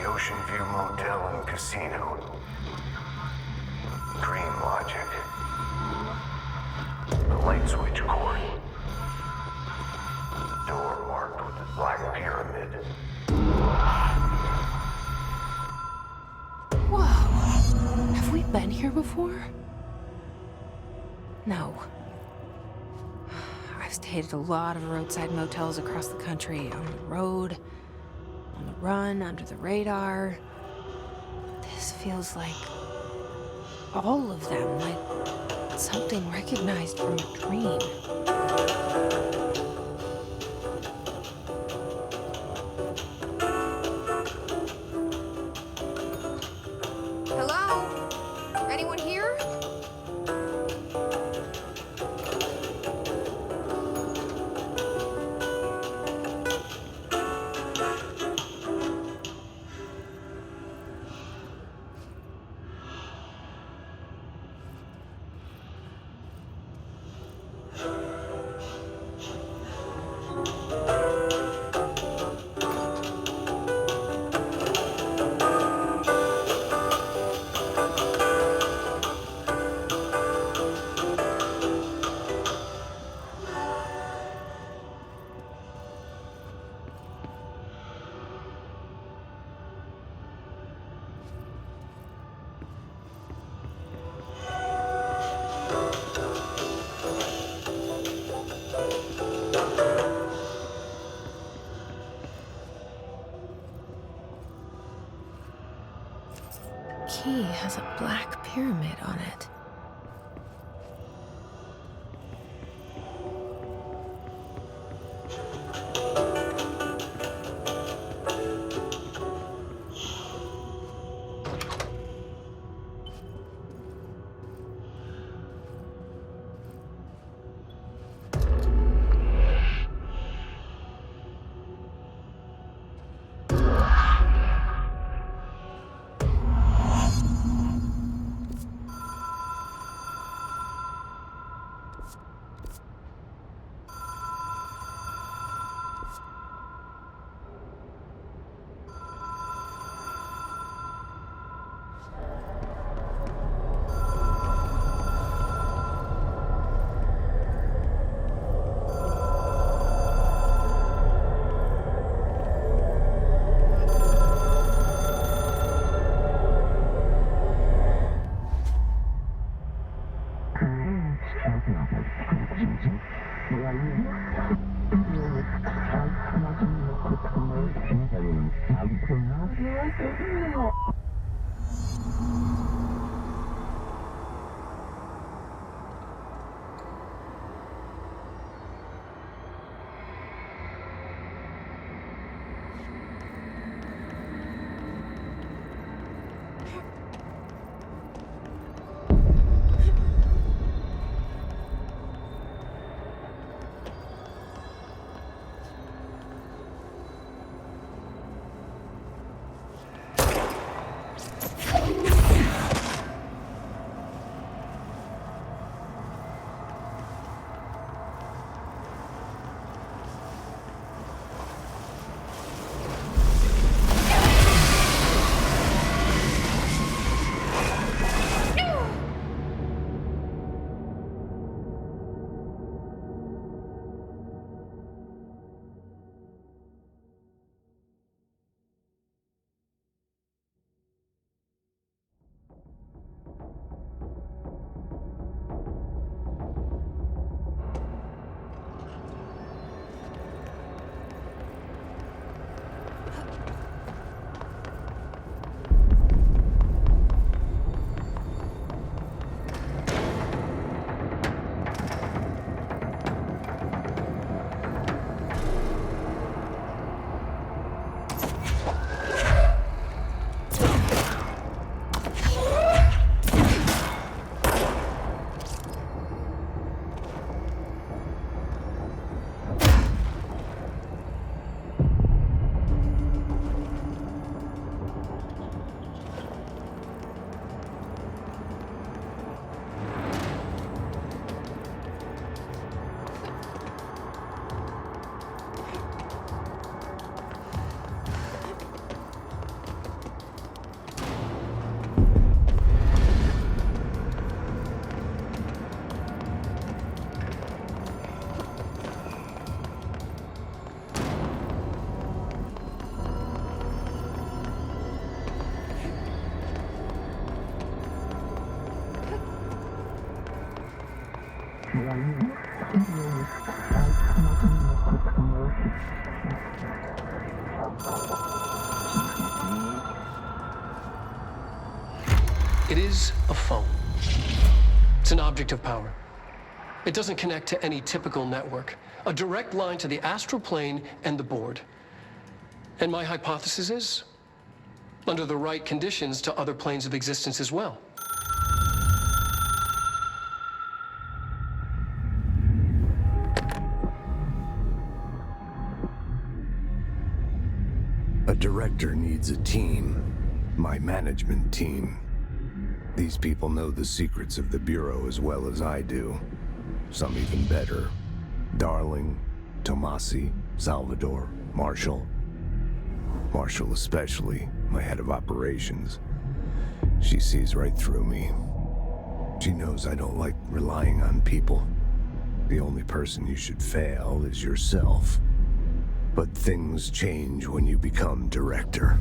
[SPEAKER 4] Ocean View Motel and Casino. Dream Logic. The light switch cord. Door marked with the Black Pyramid.
[SPEAKER 1] Whoa! Have we been here before? No. I've stayed at a lot of roadside motels across the country, on the road, on the run, under the radar. This feels like all of them, like something recognized from a dream. Hello? Anyone here? Key has a black pyramid on it.
[SPEAKER 3] It is a phone. It's an object of power. It doesn't connect to any typical network. A direct line to the astral plane and the board. And my hypothesis is, under the right conditions, to other planes of existence as well.
[SPEAKER 10] A director needs a team. My management team. These people know the secrets of the Bureau as well as I do. Some even better. Darling, Tomasi, Salvador, Marshall. Marshall especially, my head of operations. She sees right through me. She knows I don't like relying on people. The only person you should fail is yourself. But things change when you become director.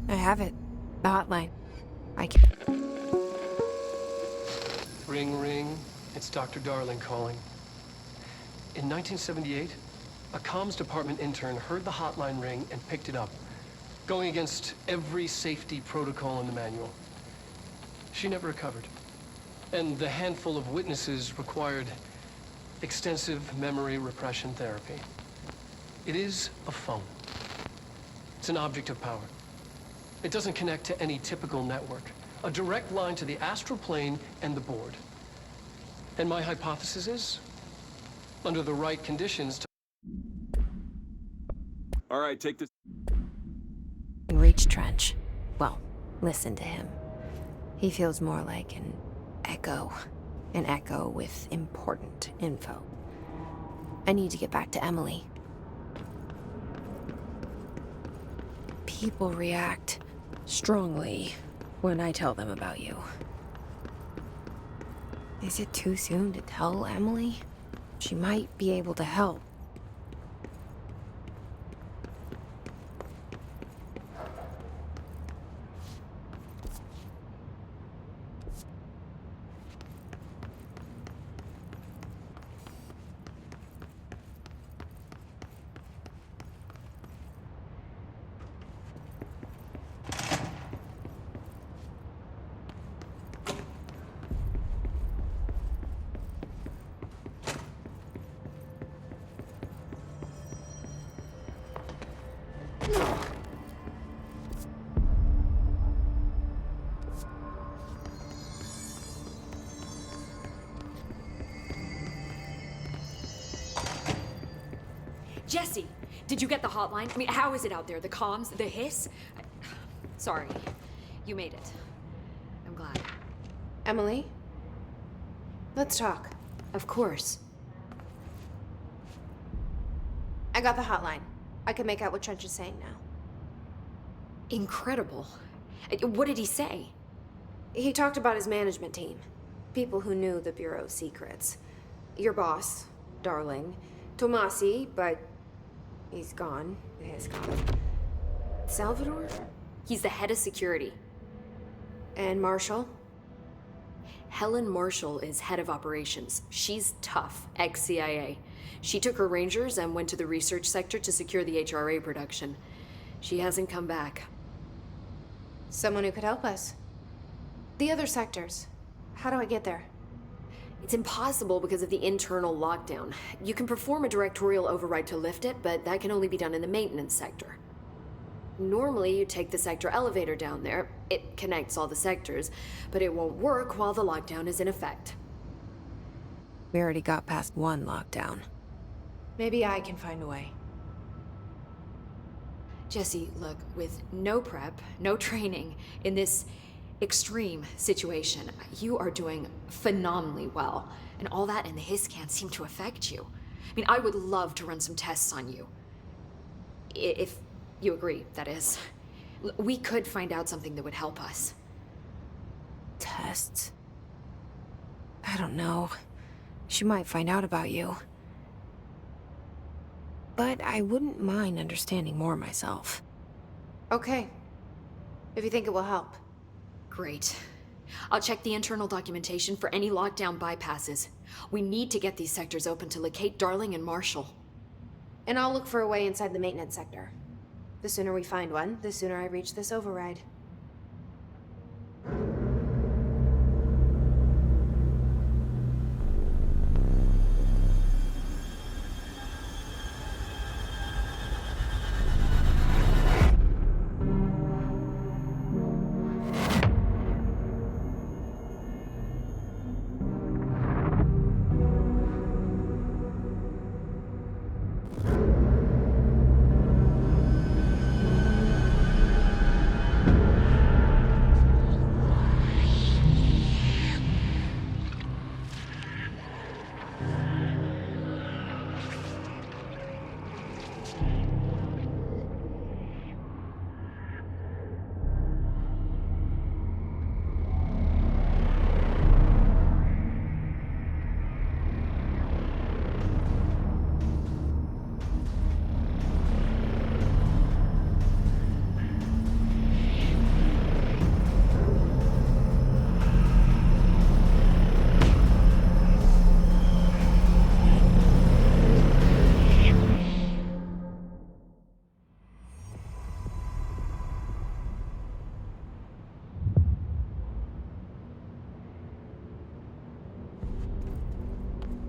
[SPEAKER 1] I have it. The hotline. I can...
[SPEAKER 3] Ring, ring. It's Dr. Darling calling. In 1978, a comms department intern heard the hotline ring and picked it up, going against every safety protocol in the manual. She never recovered. And the handful of witnesses required extensive memory repression therapy. It is a phone. It's an object of power. It doesn't connect to any typical network. A direct line to the astral plane and the board. And my hypothesis is, under the right conditions to...
[SPEAKER 9] All right, take this.
[SPEAKER 1] Reach Trench. Well, listen to him. He feels more like an echo. An echo with important info. I need to get back to Emily. People react strongly when I tell them about you. Is it too soon to tell Emily? She might be able to help.
[SPEAKER 7] Did you get the hotline? I mean, how is it out there? The comms? The hiss? Sorry. You made it. I'm glad.
[SPEAKER 1] Emily? Let's talk.
[SPEAKER 7] Of course.
[SPEAKER 1] I got the hotline. I can make out what Trench is saying now.
[SPEAKER 7] Incredible. What did he say?
[SPEAKER 1] He talked about his management team. People who knew the Bureau's secrets. Your boss, Darling. Tomasi, but he's gone. He's gone. Salvador?
[SPEAKER 7] He's the head of security.
[SPEAKER 1] And Marshall?
[SPEAKER 7] Helen Marshall is head of operations. She's tough, ex-CIA. She took her Rangers and went to the research sector to secure the HRA production. She hasn't come back.
[SPEAKER 1] Someone who could help us. The other sectors. How do I get there?
[SPEAKER 7] It's impossible because of the internal lockdown. You can perform a directorial override to lift it, but that can only be done in the maintenance sector. Normally, you take the sector elevator down there. It connects all the sectors, but it won't work while the lockdown is in effect.
[SPEAKER 1] We already got past one lockdown. Maybe I can find a way.
[SPEAKER 7] Jesse, look, with no prep, no training, in this extreme situation, you are doing phenomenally well. And all that and the hiss can't seem to affect you. I mean, I would love to run some tests on you. If you agree, that is. We could find out something that would help us.
[SPEAKER 1] Tests? I don't know. She might find out about you. But I wouldn't mind understanding more myself. Okay. If you think it will help.
[SPEAKER 7] Great. I'll check the internal documentation for any lockdown bypasses. We need to get these sectors open to locate Darling and Marshall.
[SPEAKER 1] And I'll look for a way inside the maintenance sector. The sooner we find one, the sooner I reach this override.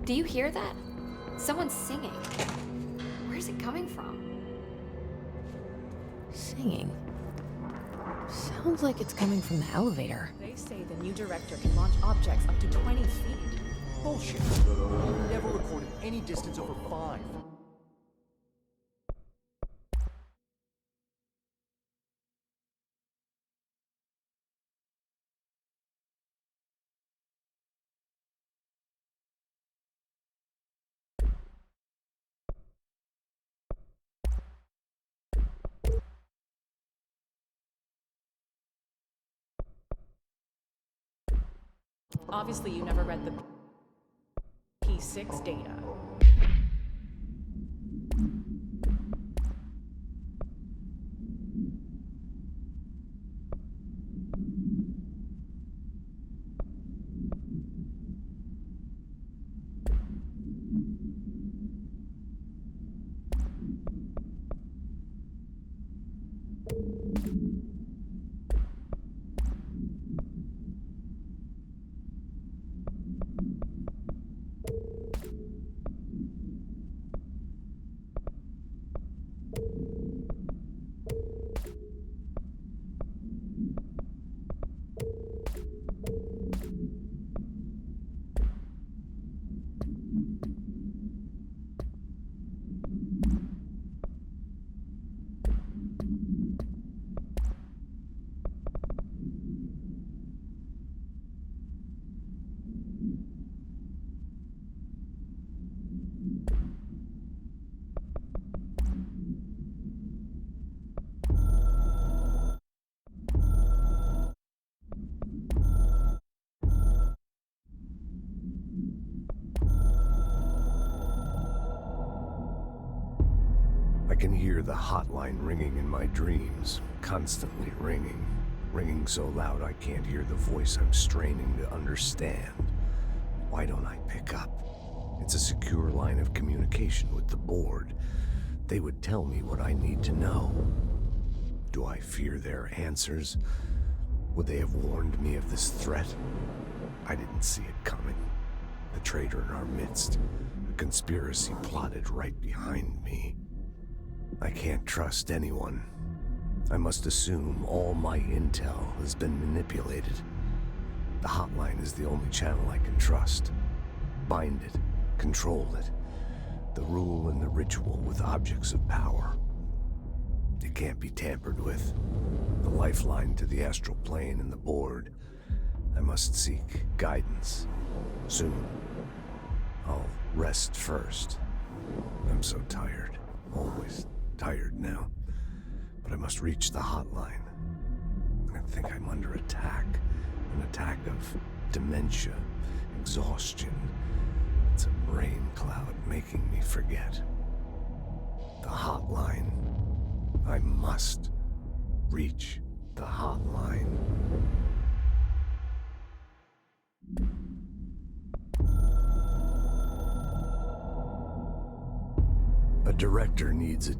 [SPEAKER 7] Do you hear that? Someone's singing. Where's it coming from?
[SPEAKER 1] Singing? Sounds like it's coming from the elevator.
[SPEAKER 11] They say the new director can launch objects up to 20 feet.
[SPEAKER 12] Bullshit. We've never recorded any distance over 5.
[SPEAKER 11] Obviously, you never read the P6 data.
[SPEAKER 10] can hear the hotline ringing in my dreams, constantly ringing. Ringing so loud I can't hear the voice I'm straining to understand. Why don't I pick up? It's a secure line of communication with the board. They would tell me what I need to know. Do I fear their answers? Would they have warned me of this threat? I didn't see it coming. The traitor in our midst, a conspiracy plotted right behind me. I can't trust anyone. I must assume all my intel has been manipulated. The hotline is the only channel I can trust. Bind it, control it. The rule and the ritual with objects of power. It can't be tampered with. The lifeline to the astral plane and the board. I must seek guidance. Soon. I'll rest first. I'm so tired. Always tired now. But I must reach the hotline. I think I'm under attack. An attack of dementia, exhaustion. It's a brain cloud making me forget. The hotline. I must reach the hotline. A director needs a